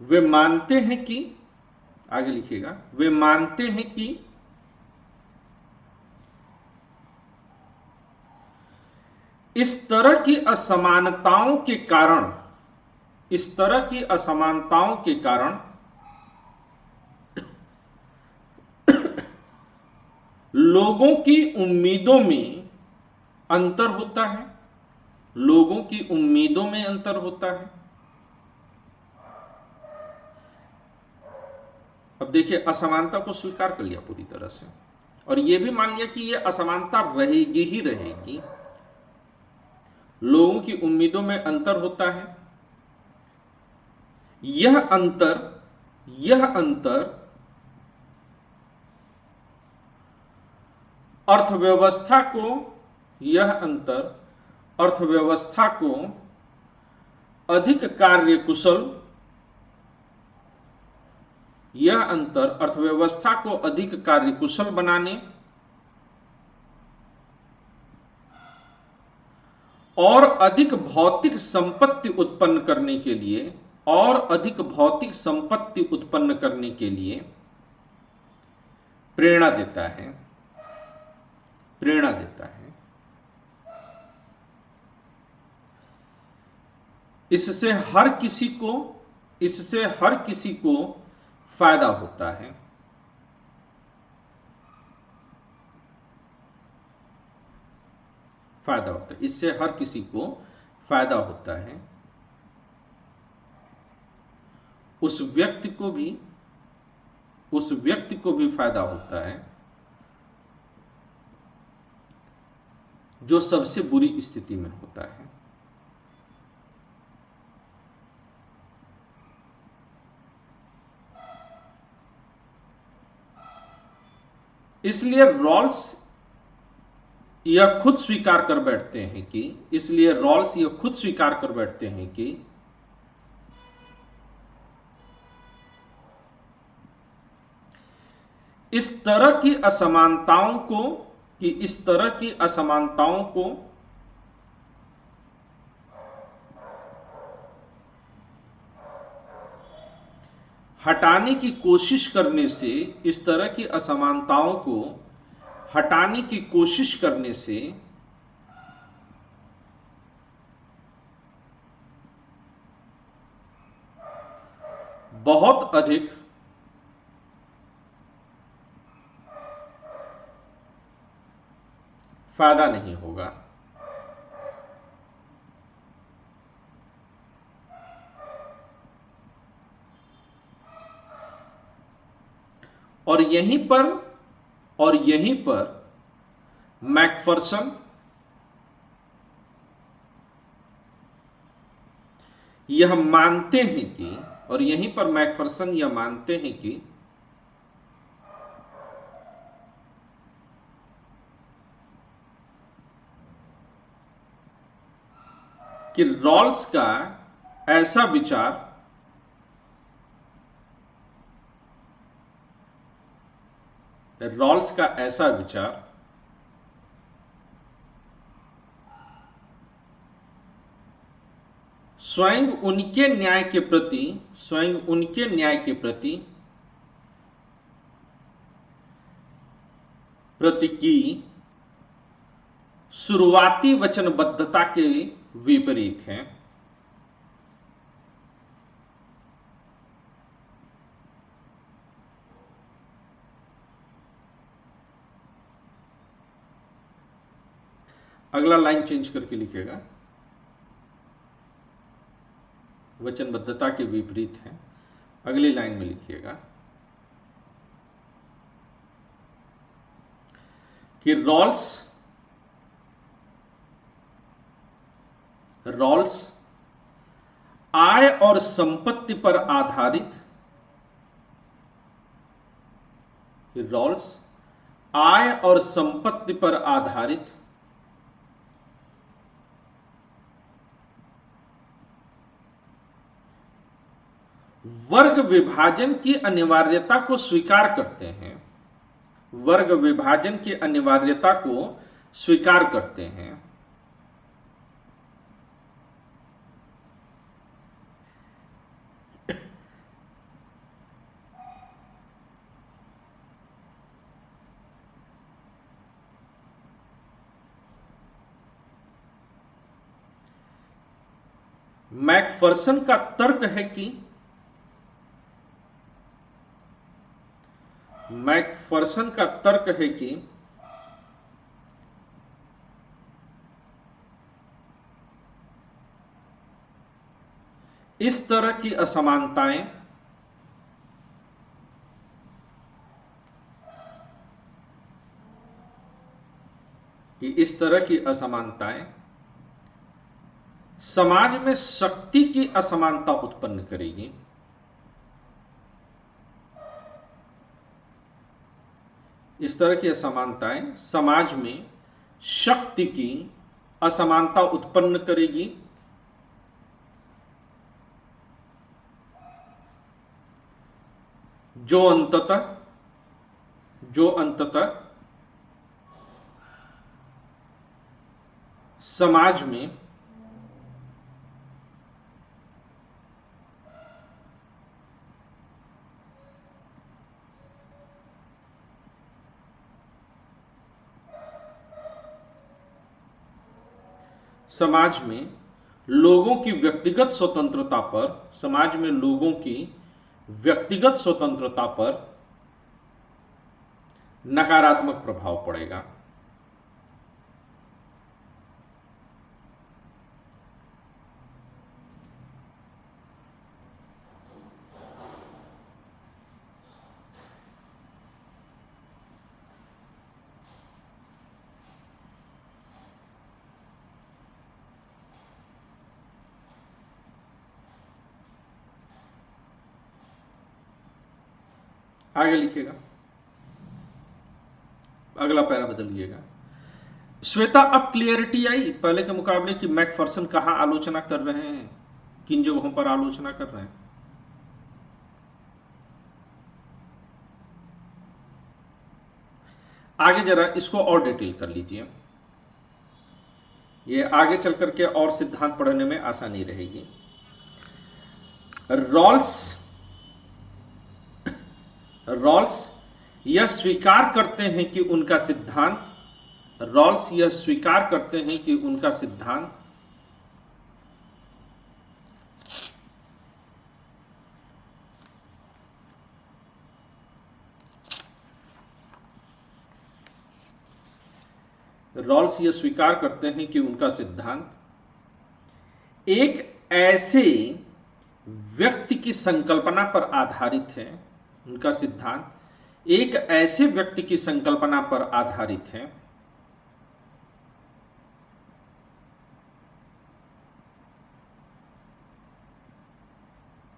वे मानते हैं कि, आगे लिखिएगा, वे मानते हैं कि इस तरह की असमानताओं के कारण, इस तरह की असमानताओं के कारण लोगों की उम्मीदों में अंतर होता है, लोगों की उम्मीदों में अंतर होता है। अब देखिए, असमानता को स्वीकार कर लिया पूरी तरह से, और यह भी मान लिया कि यह असमानता रहेगी ही रहेगी। लोगों की उम्मीदों में अंतर होता है। यह अंतर अर्थव्यवस्था को अधिक कार्यकुशल, यह अंतर अर्थव्यवस्था को अधिक कार्यकुशल बनाने और अधिक भौतिक संपत्ति उत्पन्न करने के लिए, प्रेरणा देता है, इससे हर किसी को फायदा होता है। इससे हर किसी को फायदा होता है। उस व्यक्ति को भी फायदा होता है जो सबसे बुरी स्थिति में होता है। इसलिए रॉल्स यह खुद स्वीकार कर बैठते हैं कि इस तरह की असमानताओं को हटाने की कोशिश करने से, इस तरह की असमानताओं को हटाने की कोशिश करने से बहुत अधिक फायदा नहीं होगा। और यहीं पर मैकफर्सन यह मानते हैं कि रॉल्स का ऐसा विचार स्वयं उनके न्याय के प्रति की शुरुआती वचनबद्धता के विपरीत है। अगला लाइन चेंज करके लिखिएगा, वचनबद्धता के विपरीत है। अगली लाइन में लिखिएगा कि रॉल्स आय और संपत्ति पर आधारित वर्ग विभाजन की अनिवार्यता को स्वीकार करते हैं। मैकफर्सन का तर्क है कि इस तरह की असमानताएं समाज में शक्ति की असमानता उत्पन्न करेगी। इस तरह की असमानताएं समाज में शक्ति की असमानता उत्पन्न करेगी, जो अंततः समाज में लोगों की व्यक्तिगत स्वतंत्रता पर नकारात्मक प्रभाव पड़ेगा। आगे लिखिएगा, अगला पैरा बदलिएगा। श्वेता, अब क्लियरिटी आई पहले के मुकाबले कि मैकफर्सन कहां आलोचना कर रहे हैं, किन जगहों पर आलोचना कर रहे हैं। आगे जरा इसको और डिटेल कर लीजिए, ये आगे चल करके और सिद्धांत पढ़ने में आसानी रहेगी। रॉल्स यह स्वीकार करते हैं कि उनका सिद्धांत रॉल्स ये स्वीकार करते हैं कि उनका सिद्धांत एक ऐसे व्यक्ति की संकल्पना पर आधारित है। उनका सिद्धांत एक ऐसे व्यक्ति की संकल्पना पर आधारित है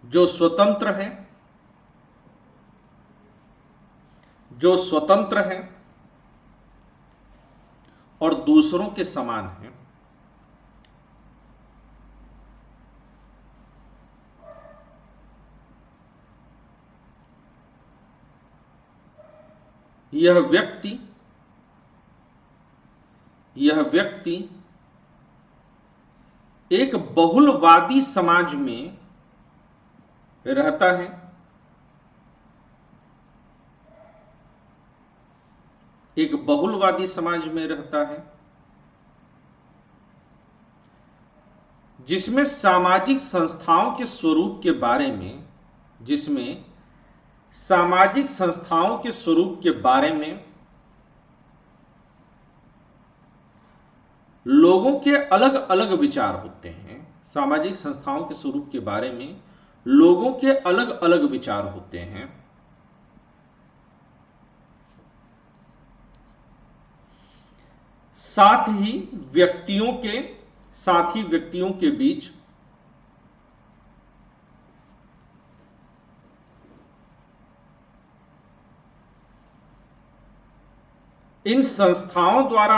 जो स्वतंत्र है और दूसरों के समान है। यह व्यक्ति एक बहुलवादी समाज में रहता है। एक बहुलवादी समाज में रहता है जिसमें सामाजिक संस्थाओं के स्वरूप के बारे में लोगों के अलग अलग विचार होते हैं। सामाजिक संस्थाओं के स्वरूप के बारे में लोगों के अलग अलग विचार होते हैं। साथ ही व्यक्तियों के बीच इन संस्थाओं द्वारा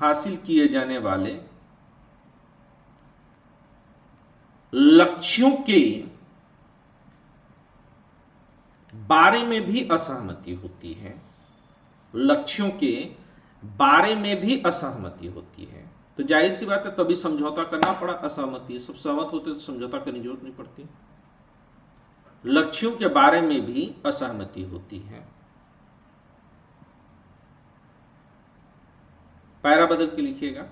हासिल किए जाने वाले लक्ष्यों के बारे में भी असहमति होती है। तो जाहिर सी बात है तभी समझौता करना पड़ा। असहमति है, सब सहमत होते तो समझौता करने की जरूरत नहीं पड़ती। लक्ष्यों के बारे में भी असहमति होती है। पैरा बदल के लिखिएगा।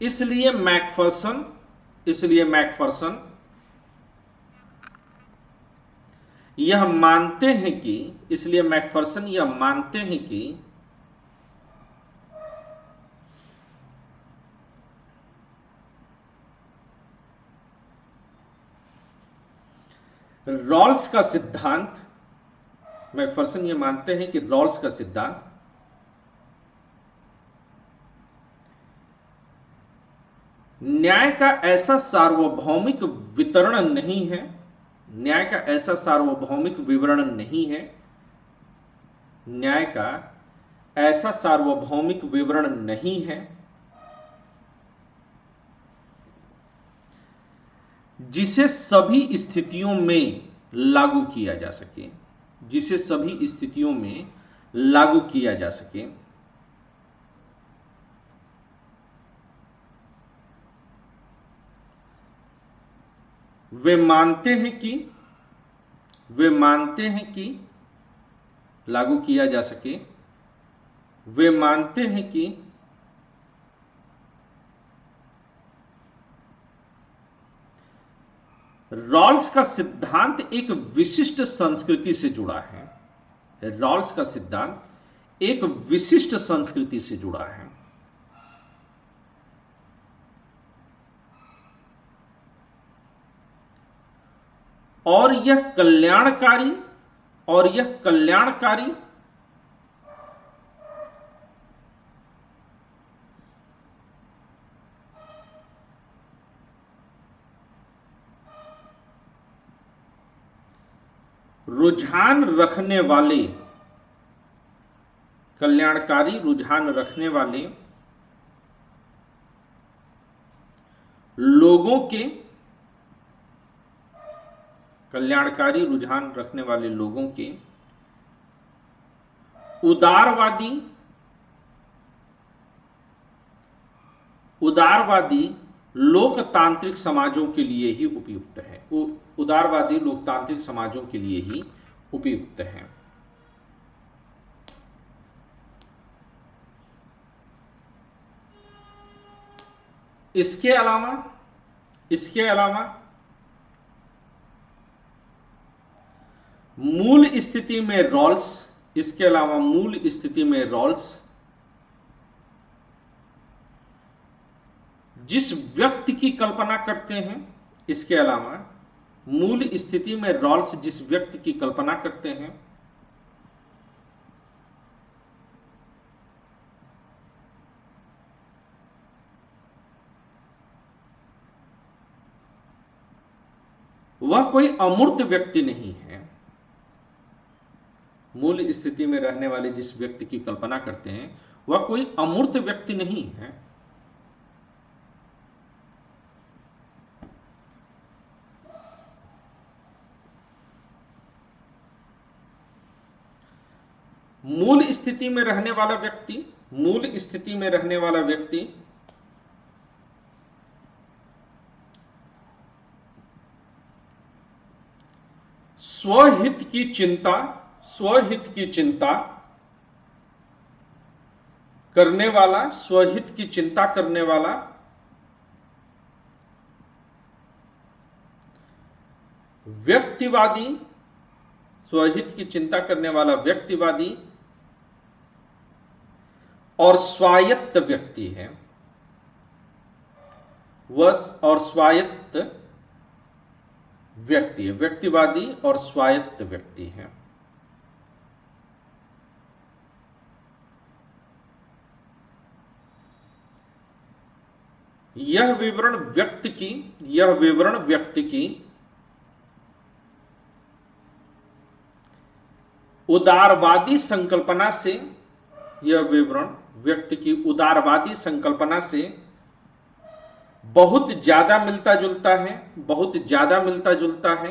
इसलिए मैकफर्सन यह मानते हैं कि रॉल्स का सिद्धांत न्याय का ऐसा सार्वभौमिक विवरण नहीं है। न्याय का ऐसा सार्वभौमिक विवरण नहीं है जिसे सभी स्थितियों में लागू किया जा सके। वे मानते हैं कि रॉल्स का सिद्धांत एक विशिष्ट संस्कृति से जुड़ा है। और यह कल्याणकारी रुझान रखने वाले लोगों के उदारवादी लोकतांत्रिक समाजों के लिए ही उपयुक्त है। इसके अलावा मूल स्थिति में रॉल्स, इसके अलावा मूल स्थिति में रॉल्स जिस व्यक्ति की कल्पना करते हैं, इसके अलावा मूल स्थिति में रॉल्स जिस व्यक्ति की कल्पना करते हैं, वह कोई अमूर्त व्यक्ति नहीं है। मूल स्थिति में रहने वाले जिस व्यक्ति की कल्पना करते हैं वह कोई अमूर्त व्यक्ति नहीं है। मूल स्थिति में रहने वाला व्यक्ति, मूल स्थिति में रहने वाला व्यक्ति स्वहित की चिंता करने वाला, स्वहित की चिंता करने वाला, व्यक्तिवादी, स्वहित की चिंता करने वाला व्यक्तिवादी और स्वायत्त व्यक्ति है। वह और स्वायत्त व्यक्ति है, व्यक्तिवादी और स्वायत्त व्यक्ति है। यह विवरण व्यक्ति की उदारवादी संकल्पना से, यह विवरण व्यक्ति की उदारवादी संकल्पना से बहुत ज्यादा मिलता जुलता है,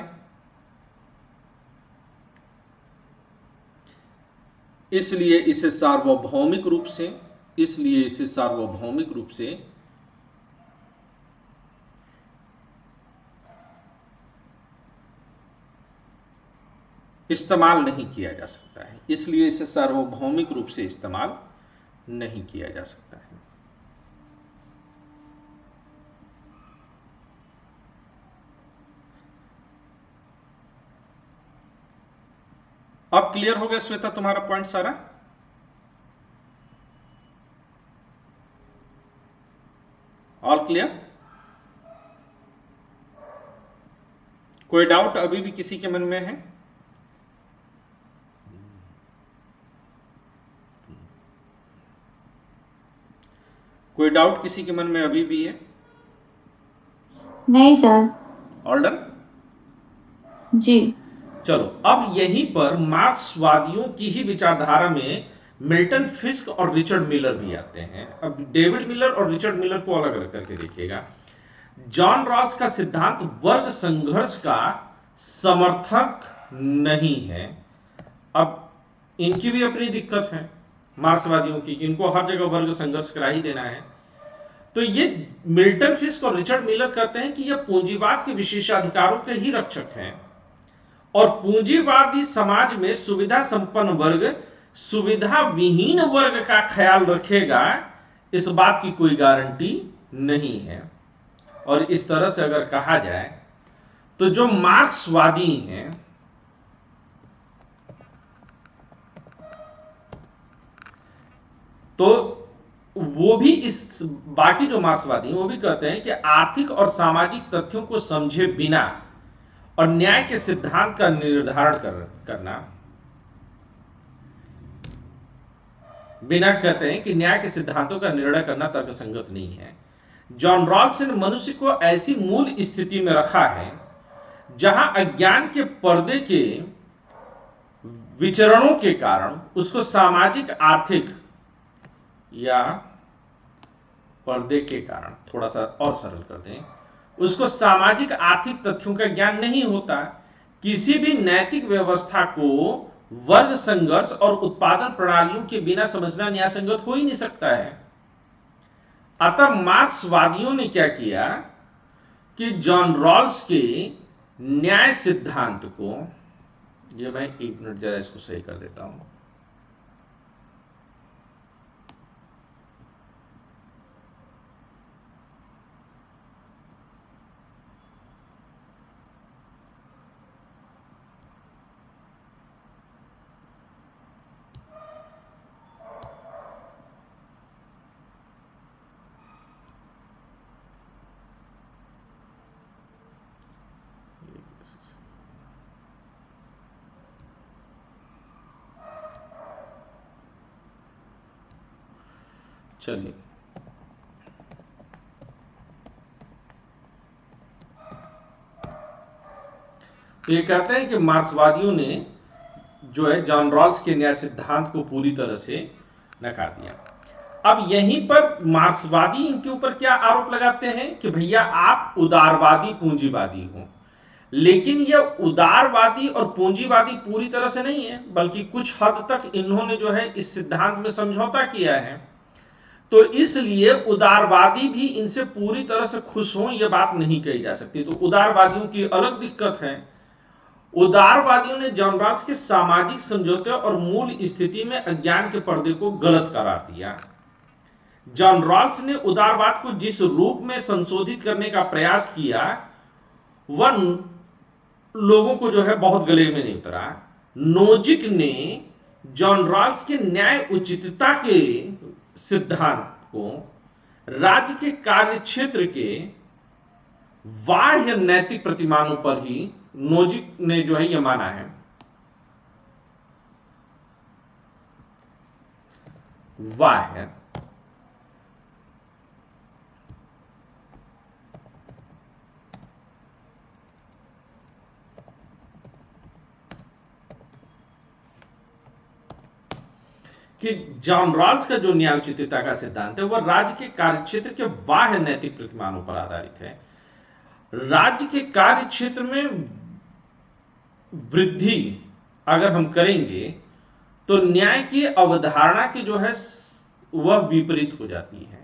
इसलिए इसे सार्वभौमिक रूप से इस्तेमाल नहीं किया जा सकता है, इसलिए इसे सार्वभौमिक रूप से इस्तेमाल नहीं किया जा सकता है। अब क्लियर हो गया श्वेता तुम्हारा पॉइंट सारा? All clear? कोई डाउट अभी भी किसी के मन में है? कोई डाउट किसी के मन में अभी भी है? नहीं सर। All done? जी। चलो, अब यहीं पर मार्क्सवादियों की ही विचारधारा में मिल्टन फिस्क और रिचर्ड मिलर भी आते हैं। अब डेविड मिलर और रिचर्ड मिलर को अलग अलग करके देखिएगा। जॉन रॉल्स का सिद्धांत वर्ग संघर्ष का समर्थक नहीं है। अब इनकी भी अपनी दिक्कत है मार्क्सवादियों की, इनको हर जगह वर्ग संघर्ष करा ही देना है। तो ये मिल्टन फिस्क और रिचर्ड मिलर कहते हैं कि यह पूंजीवाद के विशेषाधिकारों के ही रक्षक हैं और पूंजीवादी समाज में सुविधा संपन्न वर्ग सुविधा विहीन वर्ग का ख्याल रखेगा, इस बात की कोई गारंटी नहीं है। और इस तरह से अगर कहा जाए तो जो मार्क्सवादी हैं तो वो भी इस बाकी जो मार्क्सवादी हैं वो भी कहते हैं कि आर्थिक और सामाजिक तथ्यों को समझे बिना और न्याय के सिद्धांत का निर्धारण करना, बिना कहते हैं कि न्याय के सिद्धांतों का निर्णय करना तर्कसंगत नहीं है। जॉन रॉल्स ने मनुष्य को ऐसी मूल स्थिति में रखा है जहां अज्ञान के पर्दे के विचरणों के कारण उसको सामाजिक आर्थिक या पर्दे के कारण, थोड़ा सा और सरल करते हैं, उसको सामाजिक आर्थिक तथ्यों का ज्ञान नहीं होता। किसी भी नैतिक व्यवस्था को वर्ग संघर्ष और उत्पादन प्रणालियों के बिना समझना न्यायसंगत हो ही नहीं सकता है। अतः मार्क्सवादियों ने क्या किया कि जॉन रॉल्स के न्याय सिद्धांत को, ये मैं एक मिनट जरा इसको सही कर देता हूं। चलिए, तो ये कहते हैं कि मार्क्सवादियों ने जो है जॉन रॉल्स के न्याय सिद्धांत को पूरी तरह से नकार दिया। अब यहीं पर मार्क्सवादी इनके ऊपर क्या आरोप लगाते हैं कि भैया आप उदारवादी पूंजीवादी हो, लेकिन यह उदारवादी और पूंजीवादी पूरी तरह से नहीं है, बल्कि कुछ हद तक इन्होंने जो है इस सिद्धांत में समझौता किया है। तो इसलिए उदारवादी भी इनसे पूरी तरह से खुश हों यह बात नहीं कही जा सकती। तो उदारवादियों की अलग दिक्कत है। उदारवादियों ने जॉन रॉल्स के सामाजिक समझौते और मूल स्थिति में अज्ञान के पर्दे को गलत करार दिया। जॉन रॉल्स ने उदारवाद को जिस रूप में संशोधित करने का प्रयास किया वह लोगों को जो है बहुत गले में नहीं उतरा। नोजिक ने जॉन रॉल्स के न्याय उचितता के सिद्धांत को राज्य के कार्य क्षेत्र के बाह्य नैतिक प्रतिमानों पर ही नोजिक ने जो है यह माना है। बाह्य कि जॉन रॉल्स का जो न्याय उचितता का सिद्धांत है वह राज्य के कार्यक्षेत्र के बाह्य नैतिक प्रतिमानों पर आधारित है। राज्य के कार्य क्षेत्र में वृद्धि अगर हम करेंगे तो न्याय की अवधारणा की जो है वह विपरीत हो जाती है,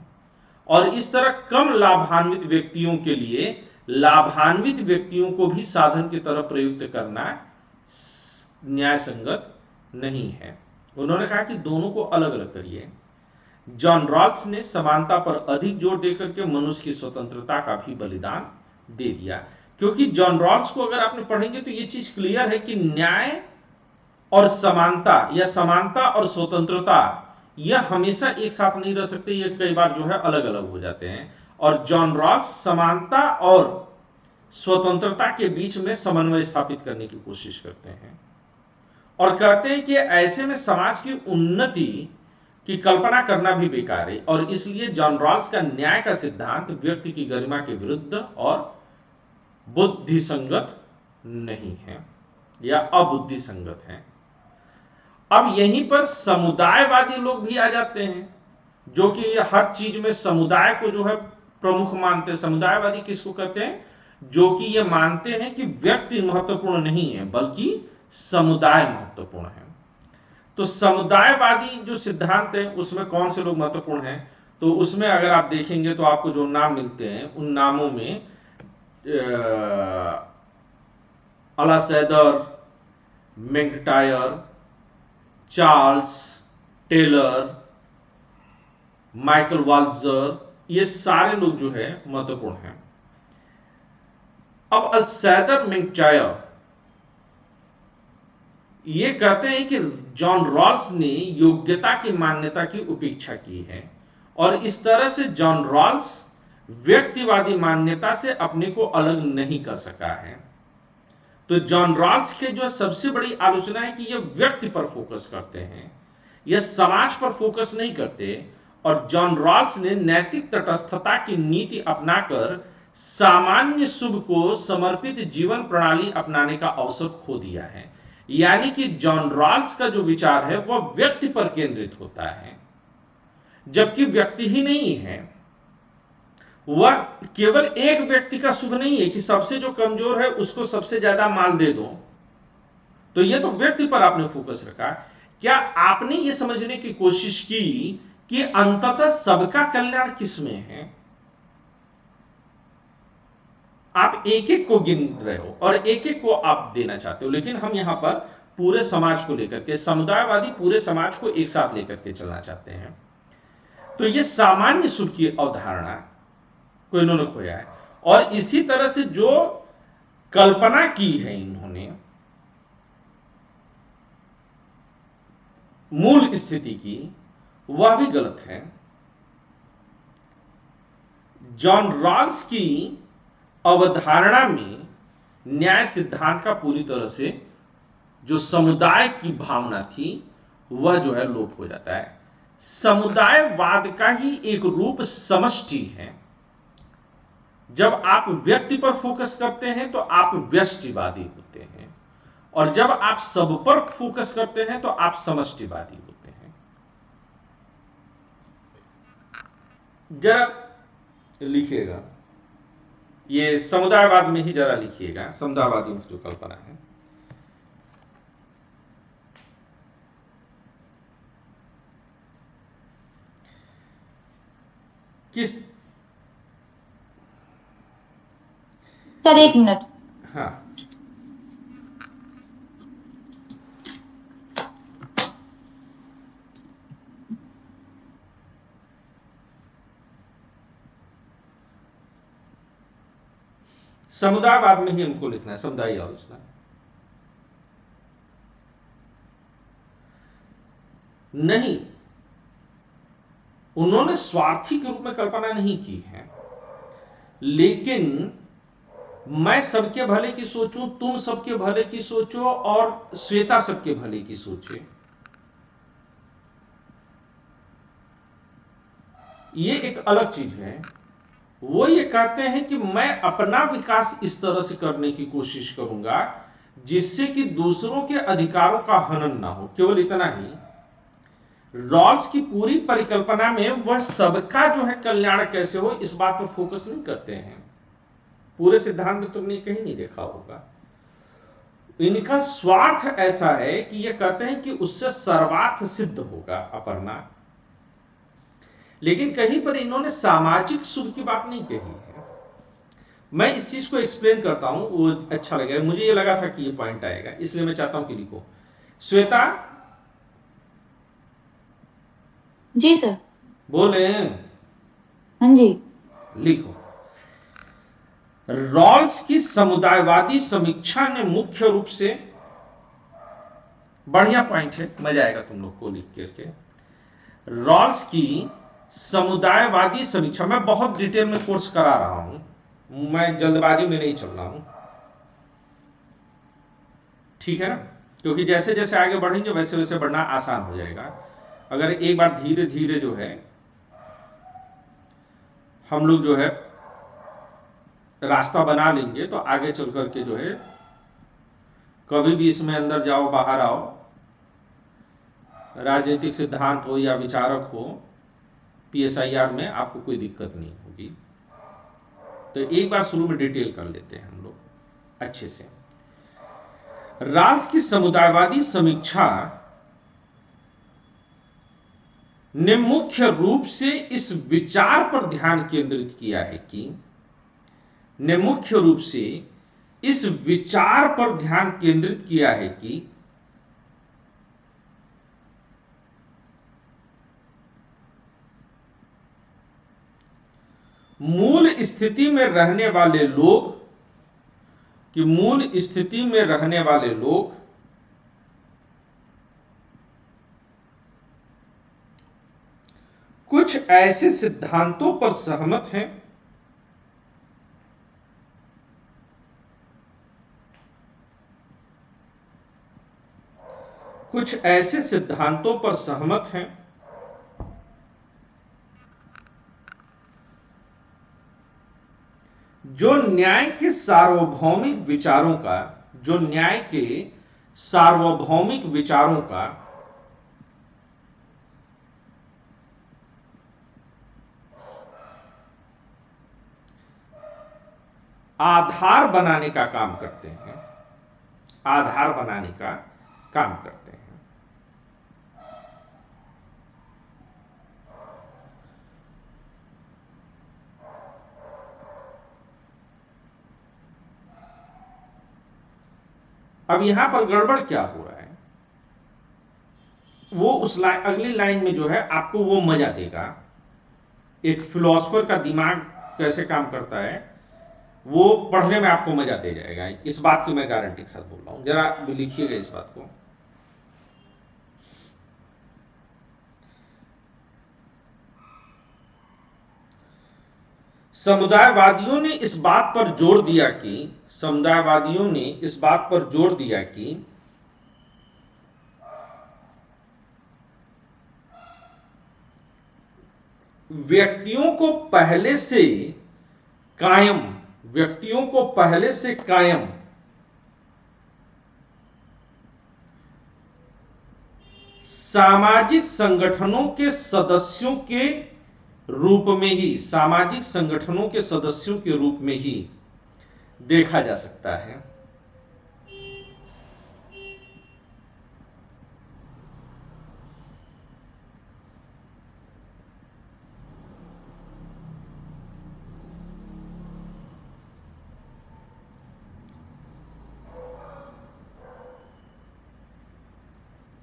और इस तरह कम लाभान्वित व्यक्तियों के लिए लाभान्वित व्यक्तियों को भी साधन की तरह प्रयुक्त करना न्याय संगत नहीं है। उन्होंने कहा कि दोनों को अलग अलग करिए। जॉन रॉल्स ने समानता पर अधिक जोर देकर के मनुष्य की स्वतंत्रता का भी बलिदान दे दिया, क्योंकि जॉन रॉल्स को अगर आपने पढ़ेंगे तो यह चीज क्लियर है कि न्याय और समानता या समानता और स्वतंत्रता यह हमेशा एक साथ नहीं रह सकते, ये कई बार जो है अलग अलग हो जाते हैं। और जॉन रॉल्स समानता और स्वतंत्रता के बीच में समन्वय स्थापित करने की कोशिश करते हैं और कहते हैं कि ऐसे में समाज की उन्नति की कल्पना करना भी बेकार है, और इसलिए जॉन रॉल्स का न्याय का सिद्धांत व्यक्ति की गरिमा के विरुद्ध और बुद्धिसंगत नहीं है या अबुद्धि संगत है। अब यहीं पर समुदायवादी लोग भी आ जाते हैं जो कि हर चीज में समुदाय को जो है प्रमुख मानते हैं। समुदायवादी किसको कहते हैं? जो कि ये मानते हैं कि व्यक्ति महत्वपूर्ण नहीं है बल्कि समुदाय महत्वपूर्ण है। तो समुदायवादी जो सिद्धांत है उसमें कौन से लोग महत्वपूर्ण हैं? तो उसमें अगर आप देखेंगे तो आपको जो नाम मिलते हैं उन नामों में अलासैदर, मैकटायर, चार्ल्स टेलर, माइकल वाल्जर, ये सारे लोग जो है महत्वपूर्ण हैं। अब अलासैदर, मैकटायर ये कहते हैं कि जॉन रॉल्स ने योग्यता की मान्यता की उपेक्षा की है और इस तरह से जॉन रॉल्स व्यक्तिवादी मान्यता से अपने को अलग नहीं कर सका है। तो जॉन रॉल्स के जो सबसे बड़ी आलोचना है कि यह व्यक्ति पर फोकस करते हैं, यह समाज पर फोकस नहीं करते, और जॉन रॉल्स ने नैतिक तटस्थता की नीति अपनाकर सामान्य शुभ को समर्पित जीवन प्रणाली अपनाने का अवसर खो दिया है। यानी कि जॉन रॉल्स का जो विचार है वह व्यक्ति पर केंद्रित होता है, जबकि व्यक्ति ही नहीं है, वह केवल एक व्यक्ति का शुभ नहीं है कि सबसे जो कमजोर है उसको सबसे ज्यादा माल दे दो। तो यह तो व्यक्ति पर आपने फोकस रखा। क्या आपने यह समझने की कोशिश की कि अंततः सबका कल्याण किसमें है? आप एक एक को गिन रहे हो और एक एक को आप देना चाहते हो, लेकिन हम यहां पर पूरे समाज को लेकर के, समुदायवादी पूरे समाज को एक साथ लेकर के चलना चाहते हैं। तो यह सामान्य सुख की अवधारणा को इन्होंने खोया है, और इसी तरह से जो कल्पना की है इन्होंने मूल स्थिति की, वह भी गलत है। जॉन रॉल्स की अवधारणा में न्याय सिद्धांत का पूरी तरह से जो समुदाय की भावना थी वह जो है लोप हो जाता है। समुदायवाद का ही एक रूप समष्टि है। जब आप व्यक्ति पर फोकस करते हैं तो आप व्यष्टिवादी होते हैं, और जब आप सब पर फोकस करते हैं तो आप समष्टिवादी होते हैं। जरा लिखिएगा, ये समुदायवाद में ही जरा लिखिएगा, समुदायवादियों की जो कल्पना है। किस सर 1 मिनट। हाँ, समुदायवाद में ही हमको लिखना है, समुदाय आलोचना। नहीं, उन्होंने स्वार्थी के रूप में कल्पना नहीं की है, लेकिन मैं सबके भले की सोचूं, तुम सबके भले की सोचो, और श्वेता सबके भले की सोचे, ये एक अलग चीज है। वो ये कहते हैं कि मैं अपना विकास इस तरह से करने की कोशिश करूंगा जिससे कि दूसरों के अधिकारों का हनन ना हो। केवल इतना ही, रॉल्स की पूरी परिकल्पना में वह सबका जो है कल्याण कैसे हो इस बात पर फोकस नहीं करते हैं। पूरे सिद्धांत में तुमने कहीं नहीं देखा होगा। इनका स्वार्थ ऐसा है कि यह कहते हैं कि उससे सर्वार्थ सिद्ध होगा अपर्णा, लेकिन कहीं पर इन्होंने सामाजिक सुख की बात नहीं कही है। मैं इस चीज को एक्सप्लेन करता हूं, वो अच्छा लगेगा। मुझे ये लगा था कि ये पॉइंट आएगा, इसलिए मैं चाहता हूं कि लिखो। श्वेता जी सर। बोले। हाँ जी। लिखो, रॉल्स की समुदायवादी समीक्षा ने मुख्य रूप से, बढ़िया पॉइंट है, मजा आएगा तुम लोग को लिख करके। रॉल्स की समुदायवादी समीक्षा, मैं बहुत डिटेल में कोर्स करा रहा हूं, मैं जल्दबाजी में नहीं चल रहा हूं, ठीक है ना? क्योंकि जैसे जैसे आगे बढ़ेंगे वैसे वैसे बढ़ना आसान हो जाएगा। अगर एक बार धीरे धीरे जो है हम लोग जो है रास्ता बना लेंगे तो आगे चल करके जो है कभी भी इसमें अंदर जाओ बाहर आओ, राजनीतिक सिद्धांत हो या विचारक हो, PSIR में आपको कोई दिक्कत नहीं होगी। तो एक बार शुरू में डिटेल कर लेते हैं हम लोग अच्छे से। रॉल्स की समुदायवादी समीक्षा ने मुख्य रूप से इस विचार पर ध्यान केंद्रित किया है कि मूल स्थिति में रहने वाले लोग कुछ ऐसे सिद्धांतों पर सहमत हैं जो न्याय के सार्वभौमिक विचारों का आधार बनाने का काम करते हैं। अब यहां पर गड़बड़ क्या हो रहा है, वो उस अगली लाइन में जो है आपको वो मजा देगा। एक फिलोसोफर का दिमाग कैसे काम करता है वो पढ़ने में आपको मजा दे जाएगा, इस बात की मैं गारंटी के साथ बोल रहा हूं। जरा लिखिएगा इस बात को। समुदायवादियों ने इस बात पर जोर दिया कि व्यक्तियों को पहले से कायम सामाजिक संगठनों के सदस्यों के रूप में ही देखा जा सकता है।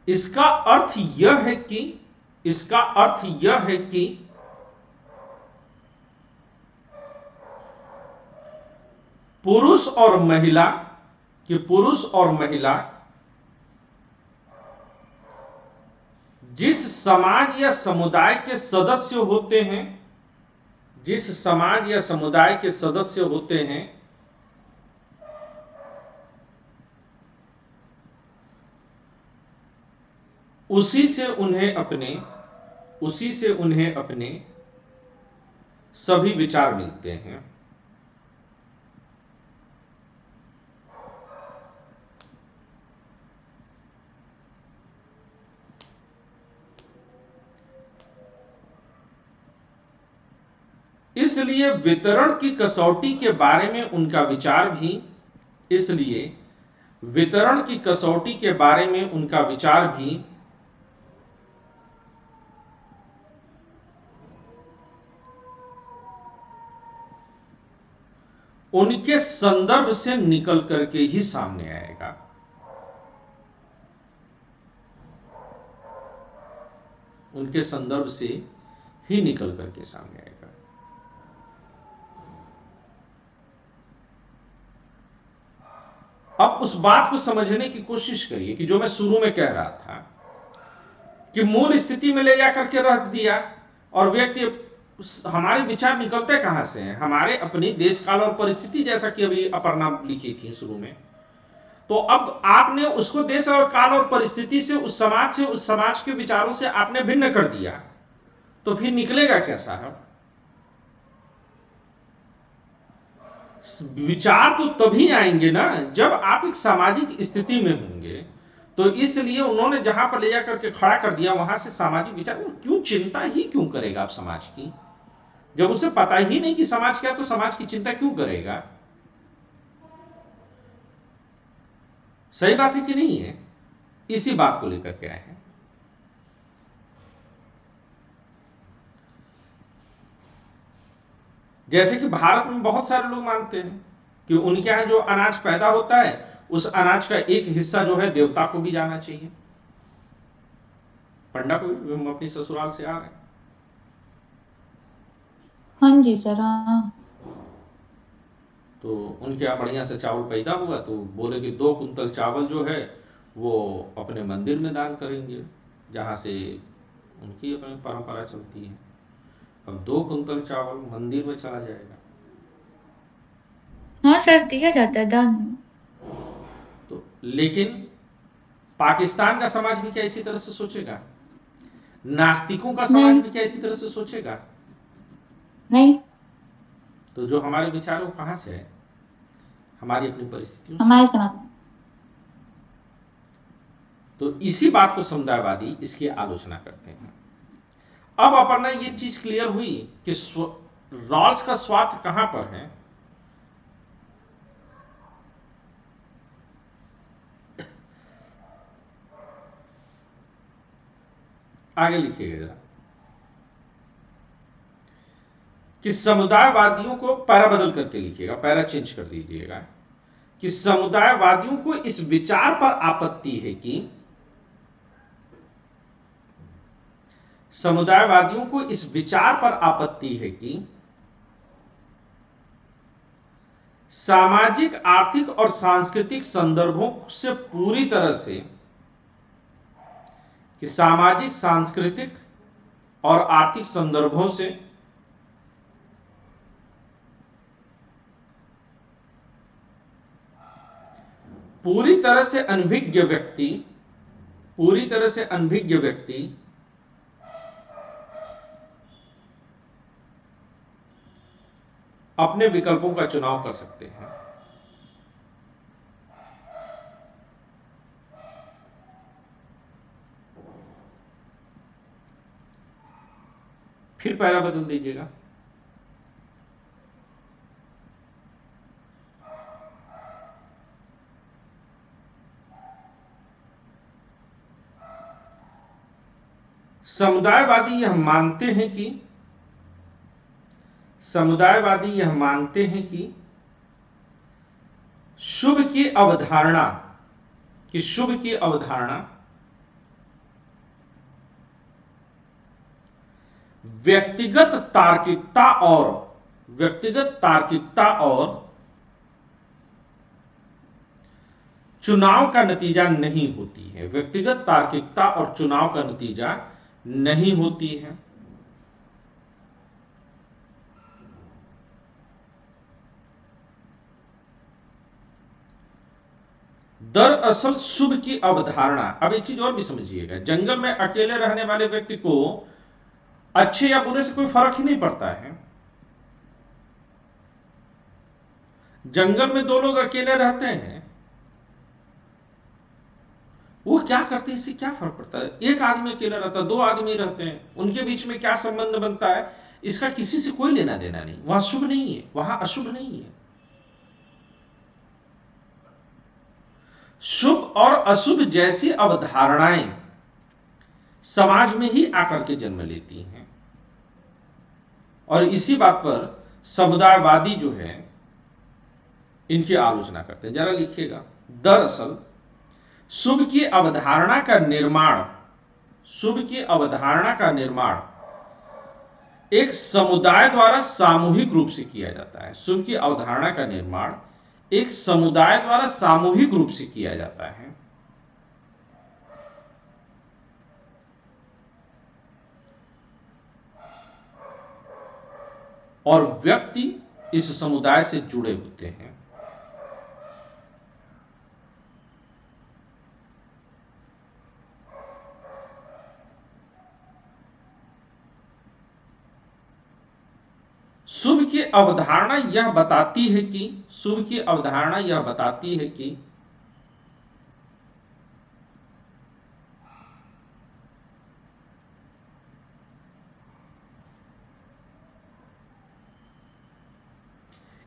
इसका अर्थ यह है कि पुरुष और महिला जिस समाज या समुदाय के सदस्य होते हैं उसी से उन्हें अपने सभी विचार मिलते हैं। इसलिए वितरण की कसौटी के बारे में उनका विचार भी उनके संदर्भ से निकल करके ही सामने आएगा। अब उस बात को समझने की कोशिश करिए कि जो मैं शुरू में कह रहा था कि मूल स्थिति में ले जाकर के रख दिया, और व्यक्ति हमारे विचार निकलते कहां से हैं? हमारे अपनी देश काल और परिस्थिति, जैसा कि अभी अपर्णा लिखी थी शुरू में। तो अब आपने उसको देश और काल और परिस्थिति से, उस समाज के विचारों से आपने भिन्न कर दिया, तो फिर निकलेगा क्या साहब? विचार तो तभी आएंगे ना जब आप एक सामाजिक स्थिति में होंगे। तो इसलिए उन्होंने जहां पर ले जाकर के खड़ा कर दिया, वहां से सामाजिक विचार, क्यों चिंता ही क्यों करेगा आप समाज की? जब उसे पता ही नहीं कि समाज क्या, तो समाज की चिंता क्यों करेगा? सही बात है कि नहीं है? इसी बात को लेकर के आए हैं। जैसे कि भारत में बहुत सारे लोग मानते हैं कि उनके यहां जो अनाज पैदा होता है, उस अनाज का एक हिस्सा जो है देवता को भी जाना चाहिए। पंडा को भी, हम अपनी ससुराल से आ रहे हैं। हाँ जी सर, हाँ। तो उनके यहाँ बढ़िया से चावल पैदा हुआ, तो बोले कि 2 कुंतल चावल जो है वो अपने मंदिर में दान करेंगे, जहाँ से उनकी अपनी परंपरा चलती है। अब 2 कुंतल चावल मंदिर में चला जाएगा। हाँ सर, दिया जाता है दान में। तो लेकिन पाकिस्तान का समाज भी क्या इसी तरह से सोचेगा? नास्तिकों का समाज भी क्या इसी तरह से सोचेगा? नहीं। तो जो हमारे विचार वो कहां से है? हमारी अपनी परिस्थितियों से। हमारे समाज। तो इसी बात को समुदायवादी इसकी आलोचना करते हैं। अब अपर्णा ये चीज क्लियर हुई कि रॉल्स का स्वार्थ कहां पर है। आगे लिखिएगा जरा कि समुदायवादियों को, पैरा बदल करके लिखिएगा, पैरा चेंज कर दीजिएगा, कि समुदायवादियों को इस विचार पर आपत्ति है कि सामाजिक, आर्थिक और सांस्कृतिक संदर्भों से पूरी तरह से, कि सामाजिक, सांस्कृतिक और आर्थिक संदर्भों से पूरी तरह से अनभिज्ञ व्यक्ति, पूरी तरह से अनभिज्ञ व्यक्ति अपने विकल्पों का चुनाव कर सकते हैं। फिर पहला बदल दीजिएगा। समुदायवादी यह मानते हैं कि समुदायवादी यह मानते हैं कि शुभ की अवधारणा व्यक्तिगत तार्किकता और चुनाव का नतीजा नहीं होती है। व्यक्तिगत तार्किकता और चुनाव का नतीजा नहीं होती है। दरअसल शुभ की अवधारणा, अब एक चीज और भी समझिएगा, जंगल में अकेले रहने वाले व्यक्ति को अच्छे या बुरे से कोई फर्क ही नहीं पड़ता है। जंगल में दो लोग अकेले रहते हैं, वो क्या करते हैं इससे क्या फर्क पड़ता है। एक आदमी अकेला रहता है, दो आदमी रहते हैं, उनके बीच में क्या संबंध बनता है इसका किसी से कोई लेना देना नहीं। वहां शुभ नहीं है, वहां अशुभ नहीं है। शुभ और अशुभ जैसी अवधारणाएं समाज में ही आकर के जन्म लेती हैं, और इसी बात पर समुदायवादी जो है इनकी आलोचना करते हैं। जरा लिखिएगा, दरअसल शुभ की अवधारणा का निर्माण एक समुदाय द्वारा सामूहिक रूप से किया जाता है। शुभ की अवधारणा का निर्माण एक समुदाय द्वारा सामूहिक रूप से किया जाता है। और व्यक्ति इस समुदाय से जुड़े होते हैं। शुभ की अवधारणा यह बताती है कि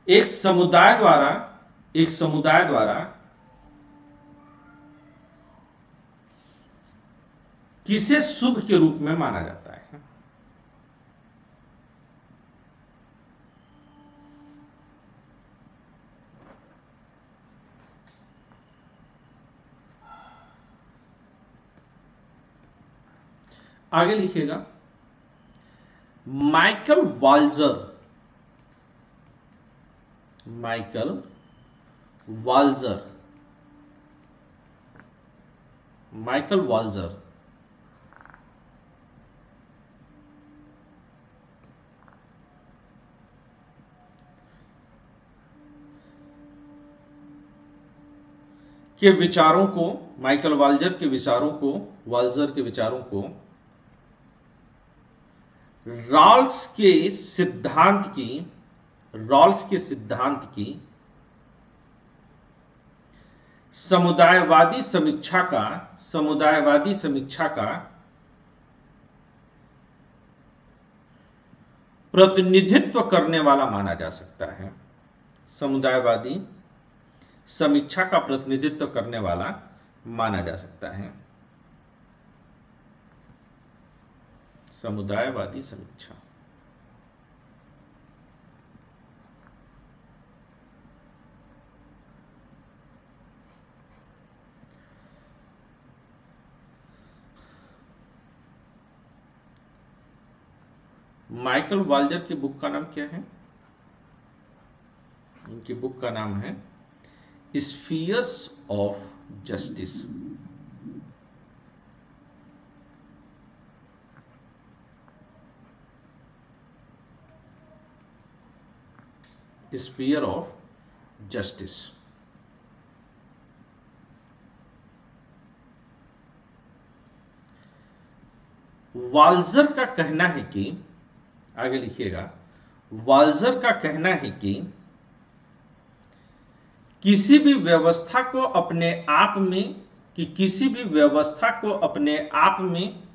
एक समुदाय द्वारा किसे शुभ के रूप में माना जाता है। आगे लिखिएगा, माइकल वाल्जर के विचारों को, माइकल वाल्जर के विचारों को रॉल्स के सिद्धांत की समुदायवादी समीक्षा का प्रतिनिधित्व करने वाला माना जा सकता है। समुदायवादी समीक्षा का प्रतिनिधित्व करने वाला माना जा सकता है। समुदायवादी समीक्षा। माइकल वाल्जर की बुक का नाम क्या है? उनकी बुक का नाम है spheres of justice. Sphere of justice. Walzer का कहना है कि, आगे लिखिएगा, वाल्जर का कहना है कि किसी भी व्यवस्था को अपने आप में, कि किसी भी व्यवस्था को अपने आप में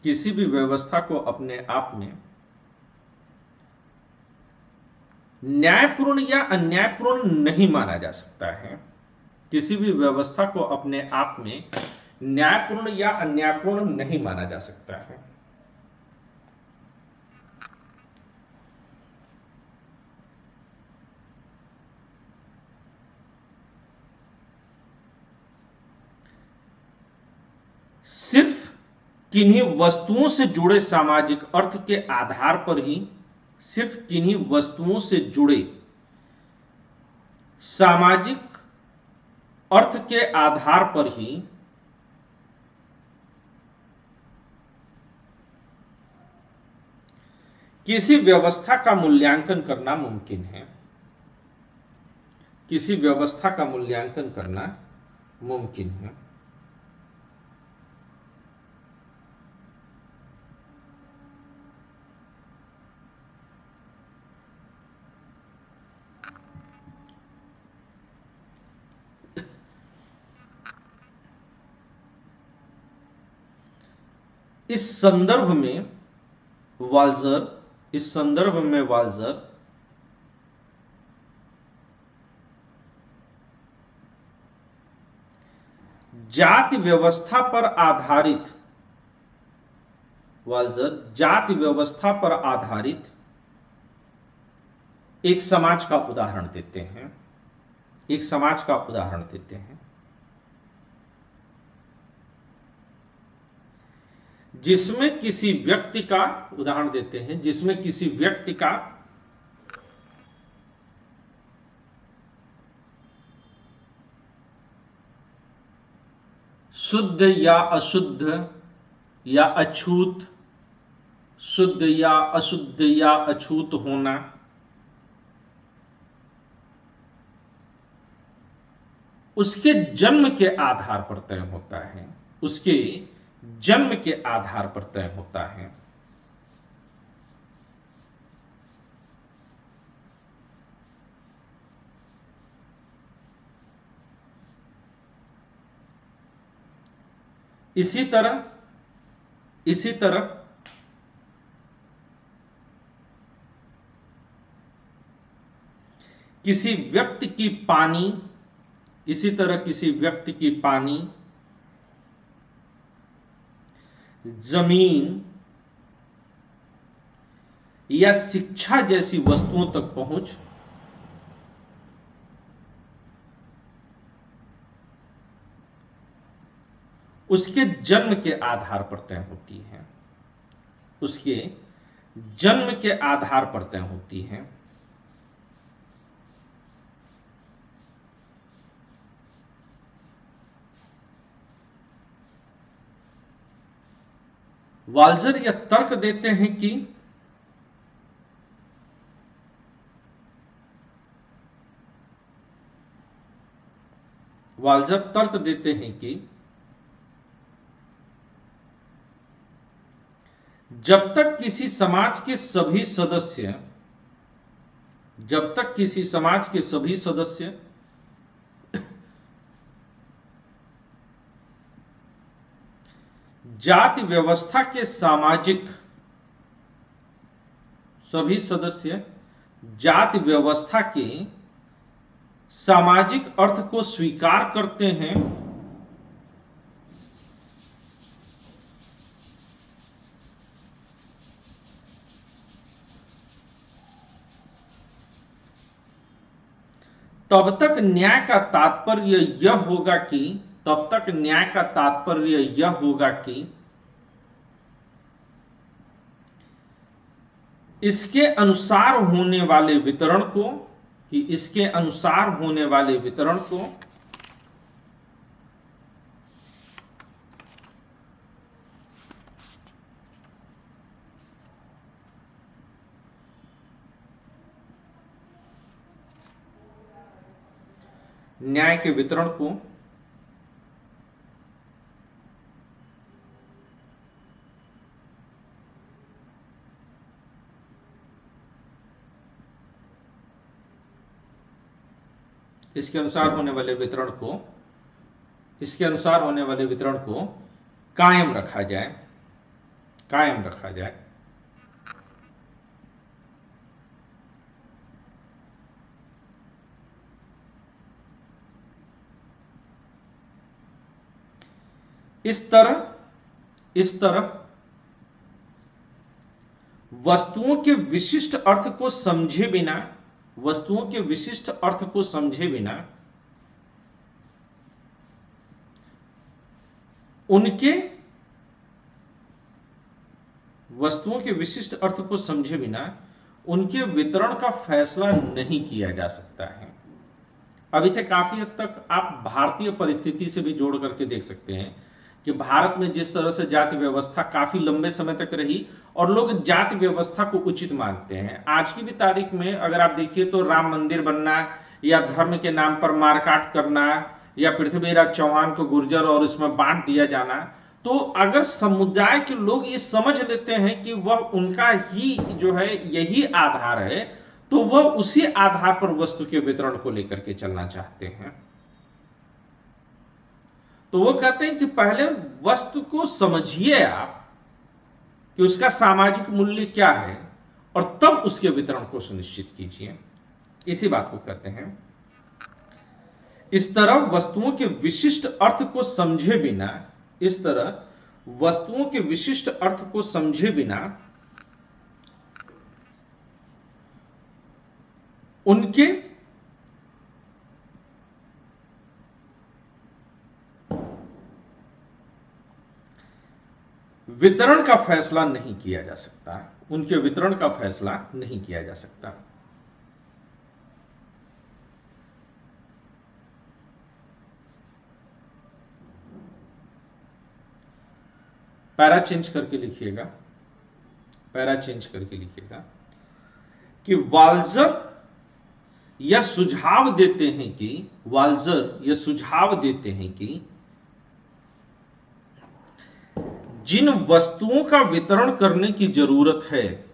किसी भी व्यवस्था को अपने आप में न्यायपूर्ण या अन्यायपूर्ण नहीं माना जा सकता है। किसी भी व्यवस्था को अपने आप में न्यायपूर्ण या अन्यायपूर्ण नहीं माना जा सकता है। सिर्फ किन्हीं वस्तुओं से जुड़े सामाजिक अर्थ के आधार पर ही, सिर्फ किन्हीं वस्तुओं से जुड़े सामाजिक अर्थ के आधार पर ही किसी व्यवस्था का मूल्यांकन करना मुमकिन है। किसी व्यवस्था का मूल्यांकन करना मुमकिन है। इस संदर्भ में वाल्जर जाति व्यवस्था पर आधारित एक समाज का उदाहरण देते हैं। जिसमें किसी व्यक्ति का उदाहरण देते हैं, जिसमें किसी व्यक्ति का शुद्ध या अशुद्ध या अछूत, शुद्ध या अशुद्ध या अछूत होना, उसके जन्म के आधार पर तय होता है। उसके जन्म के आधार पर तय होता है। इसी तरह किसी व्यक्ति की पानी, जमीन या शिक्षा जैसी वस्तुओं तक पहुंच उसके जन्म के आधार पर तय होती है। उसके जन्म के आधार पर तय होती है। वाल्जर यह तर्क देते हैं कि जब तक किसी समाज के सभी सदस्य जाति व्यवस्था के सामाजिक अर्थ को स्वीकार करते हैं, तब तक न्याय का तात्पर्य यह होगा कि इसके अनुसार होने वाले वितरण को न्याय के वितरण को इसके अनुसार होने वाले वितरण को कायम रखा जाए। इस तरह वस्तुओं के विशिष्ट अर्थ को समझे बिना उनके वितरण का फैसला नहीं किया जा सकता है। अब इसे काफी हद तक आप भारतीय परिस्थिति से भी जोड़ करके देख सकते हैं कि भारत में जिस तरह से जाति व्यवस्था काफी लंबे समय तक रही और लोग जाति व्यवस्था को उचित मानते हैं। आज की भी तारीख में अगर आप देखिए तो राम मंदिर बनना या धर्म के नाम पर मारकाट करना या पृथ्वीराज चौहान को गुर्जर और इसमें बांट दिया जाना, तो अगर समुदाय के लोग ये समझ लेते हैं कि वह उनका ही जो है यही आधार है, तो वह उसी आधार पर वस्तु के वितरण को लेकर के चलना चाहते हैं। तो वो कहते हैं कि पहले वस्तु को समझिए आप कि उसका सामाजिक मूल्य क्या है और तब उसके वितरण को सुनिश्चित कीजिए। इसी बात को कहते हैं। इस तरह वस्तुओं के विशिष्ट अर्थ को समझे बिना उनके वितरण का फैसला नहीं किया जा सकता। पैरा चेंज करके लिखिएगा कि वाल्जर यह सुझाव देते हैं कि जिन वस्तुओं का वितरण करने की जरूरत है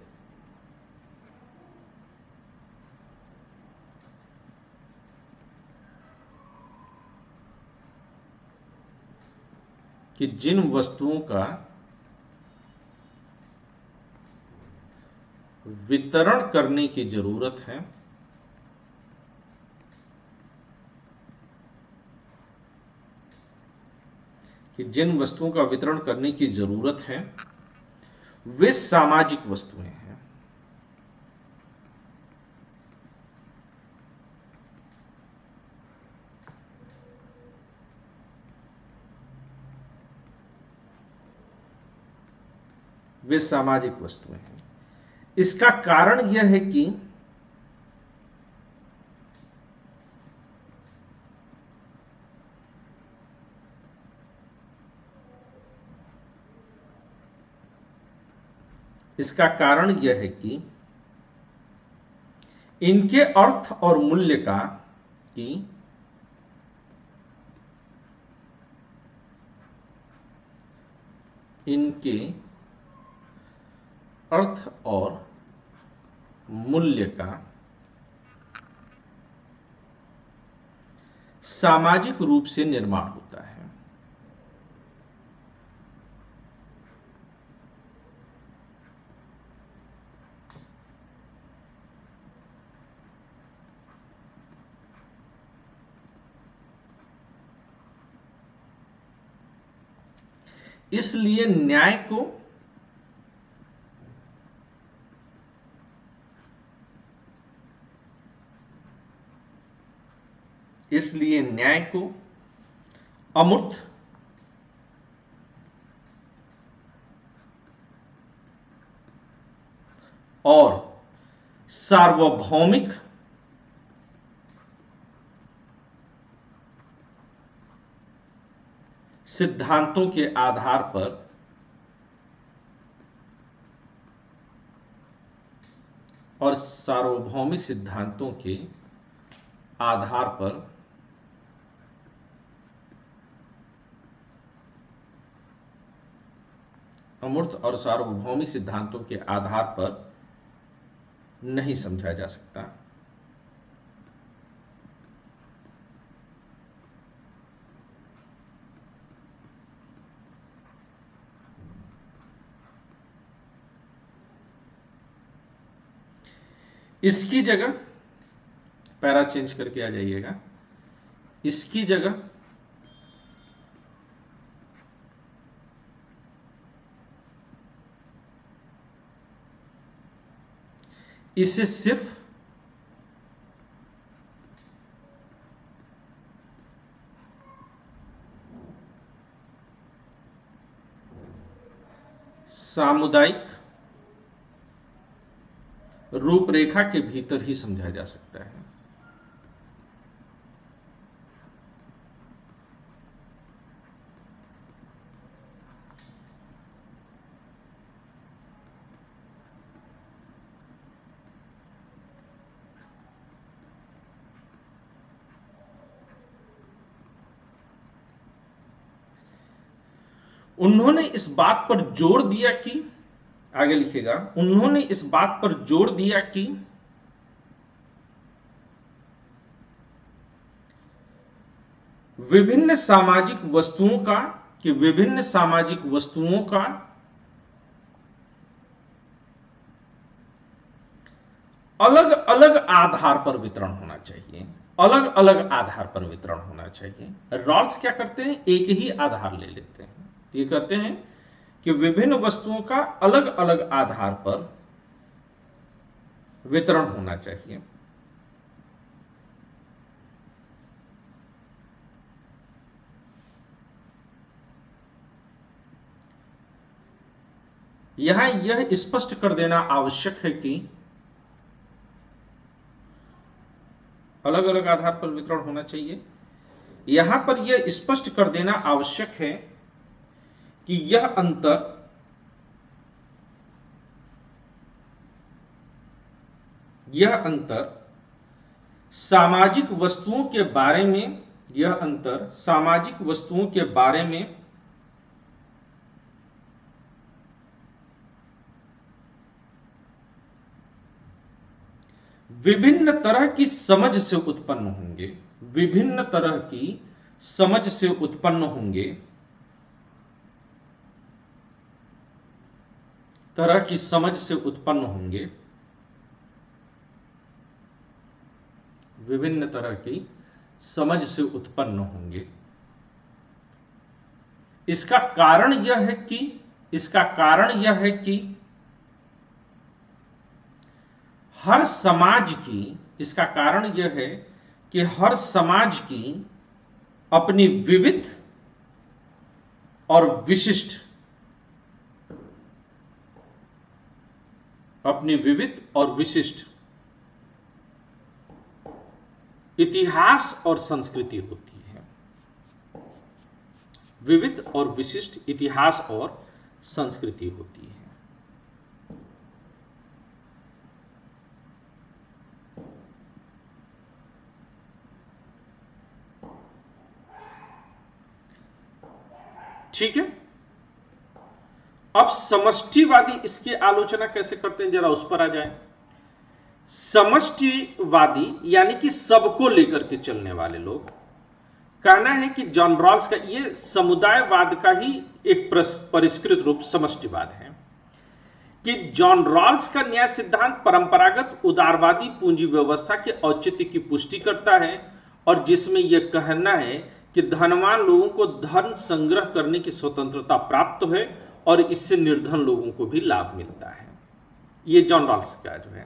जिन वस्तुओं का वितरण करने की जरूरत है वे सामाजिक वस्तुएं हैं। इसका कारण यह है कि इनके अर्थ और मूल्य का सामाजिक रूप से निर्माण होता है। इसलिए न्याय को अमूर्त और सार्वभौमिक सिद्धांतों के आधार पर अमूर्त और सार्वभौमिक सिद्धांतों के आधार पर नहीं समझा जा सकता। इसकी जगह पैरा चेंज करके आ जाइएगा, इसकी जगह इसे सिर्फ सामुदायिक रूपरेखा के भीतर ही समझा जा सकता है। उन्होंने इस बात पर जोर दिया कि, आगे लिखेगा, उन्होंने इस बात पर जोर दिया कि विभिन्न सामाजिक वस्तुओं का अलग अलग आधार पर वितरण होना चाहिए, अलग अलग आधार पर वितरण होना चाहिए। रॉल्स क्या करते हैं, एक ही आधार ले लेते हैं। ये कहते हैं कि विभिन्न वस्तुओं का अलग अलग आधार पर वितरण होना चाहिए। यहां यह स्पष्ट कर देना आवश्यक है कि अलग अलग आधार पर वितरण होना चाहिए। यहां पर यह स्पष्ट कर देना आवश्यक है कि यह अंतर सामाजिक वस्तुओं के बारे में, विभिन्न तरह की समझ से उत्पन्न होंगे, इसका कारण यह है कि हर समाज की अपनी विविध और विशिष्ट इतिहास और संस्कृति होती है। विविध और विशिष्ट इतिहास और संस्कृति होती है। ठीक है, अब समष्टिवादी इसकी आलोचना कैसे करते हैं, जरा उस पर आ जाए। समष्टिवादी यानी कि सबको लेकर के चलने वाले लोग, कहना है कि जॉन रॉल्स का ये समुदायवाद का ही एक परिष्कृत रूप समष्टिवाद है, कि जॉन रॉल्स का न्याय सिद्धांत परंपरागत उदारवादी पूंजी व्यवस्था के औचित्य की पुष्टि करता है, और जिसमें यह कहना है कि धनवान लोगों को धन संग्रह करने की स्वतंत्रता प्राप्त है और इससे निर्धन लोगों को भी लाभ मिलता है। ये जॉन रॉल्स का जो है,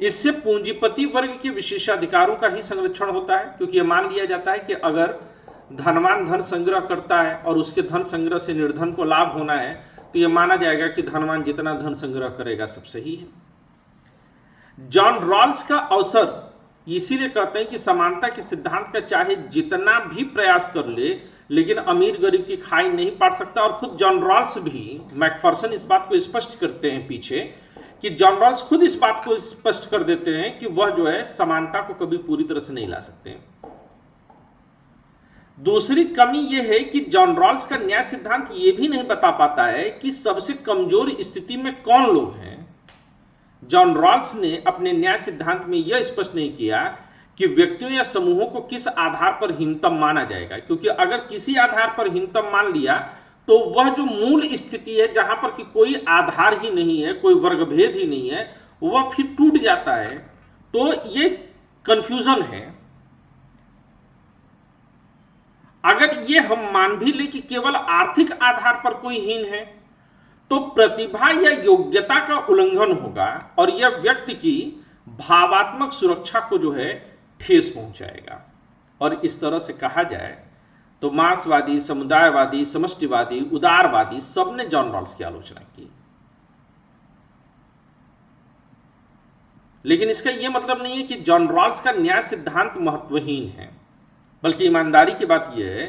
इससे पूंजीपति वर्ग के विशेषाधिकारों का ही संरक्षण होता है, क्योंकि यह मान लिया जाता है कि अगर धनवान धन संग्रह करता है और उसके धन संग्रह से निर्धन को लाभ होना है, तो यह माना जाएगा कि धनवान जितना धन संग्रह करेगा सब सही है। जॉन रॉल्स का अवसर इसीलिए कहते हैं कि समानता के सिद्धांत का चाहे जितना भी प्रयास कर ले, लेकिन अमीर गरीब की खाई नहीं पाट सकता। और खुद जॉन रॉल्स भी, मैकफर्सन इस बात को स्पष्ट करते हैं पीछे, कि जॉन रॉल्स खुद इस बात को स्पष्ट कर देते हैं कि वह जो है समानता को कभी पूरी तरह से नहीं ला सकते। दूसरी कमी यह है कि जॉन रॉल्स का न्याय सिद्धांत यह भी नहीं बता पाता है कि सबसे कमजोर स्थिति में कौन लोग हैं। जॉन रॉल्स ने अपने न्याय सिद्धांत में यह स्पष्ट नहीं किया कि व्यक्तियों या समूहों को किस आधार पर हीनतम माना जाएगा, क्योंकि अगर किसी आधार पर हीनतम मान लिया तो वह जो मूल स्थिति है जहां पर कि कोई आधार ही नहीं है, कोई वर्गभेद ही नहीं है, वह फिर टूट जाता है। तो ये कंफ्यूजन है। अगर ये हम मान भी ले कि केवल आर्थिक आधार पर कोई हीन है तो प्रतिभा या योग्यता का उल्लंघन होगा और यह व्यक्ति की भावात्मक सुरक्षा को जो है ठेस पहुंचाएगा। और इस तरह से कहा जाए तो मार्क्सवादी, समुदायवादी, समष्टिवादी, उदारवादी सबने जॉन रॉल्स की आलोचना की। लेकिन इसका यह मतलब नहीं है कि जॉन रॉल्स का न्याय सिद्धांत महत्वहीन है, बल्कि ईमानदारी की बात यह है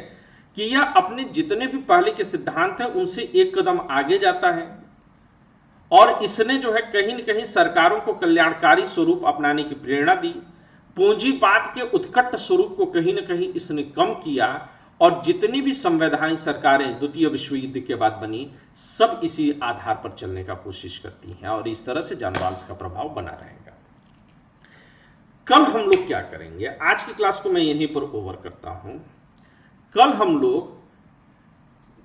कि यह अपने जितने भी पहले के सिद्धांत हैं उनसे एक कदम आगे जाता है और इसने जो है कहीं न कहीं सरकारों को कल्याणकारी स्वरूप अपनाने की प्रेरणा दी। पूंजीवाद के उत्कट स्वरूप को कहीं न कहीं इसने कम किया और जितनी भी संवैधानिक सरकारें द्वितीय विश्व युद्ध के बाद बनी सब इसी आधार पर चलने का कोशिश करती हैं और इस तरह से जॉन रॉल्स का प्रभाव बना रहेगा। कल हम लोग क्या करेंगे, आज की क्लास को मैं यहीं पर ओवर करता हूं। कल हम लोग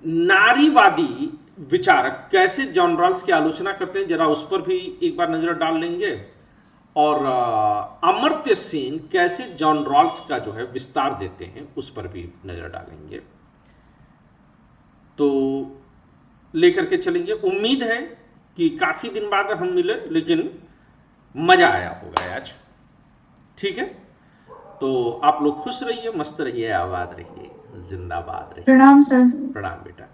नारीवादी विचारक कैसे जॉन रॉल्स की आलोचना करते हैं जरा उस पर भी एक बार नजर डाल लेंगे और अमर्त्य सेन कैसे जॉन रॉल्स का जो है विस्तार देते हैं उस पर भी नजर डालेंगे। तो लेकर के चलेंगे। उम्मीद है कि काफी दिन बाद हम मिले, लेकिन मजा आया होगा आज। ठीक है, तो आप लोग खुश रहिए, मस्त रहिए, आबाद रहिए, जिंदाबाद रहिए। प्रणाम सर। प्रणाम बेटा।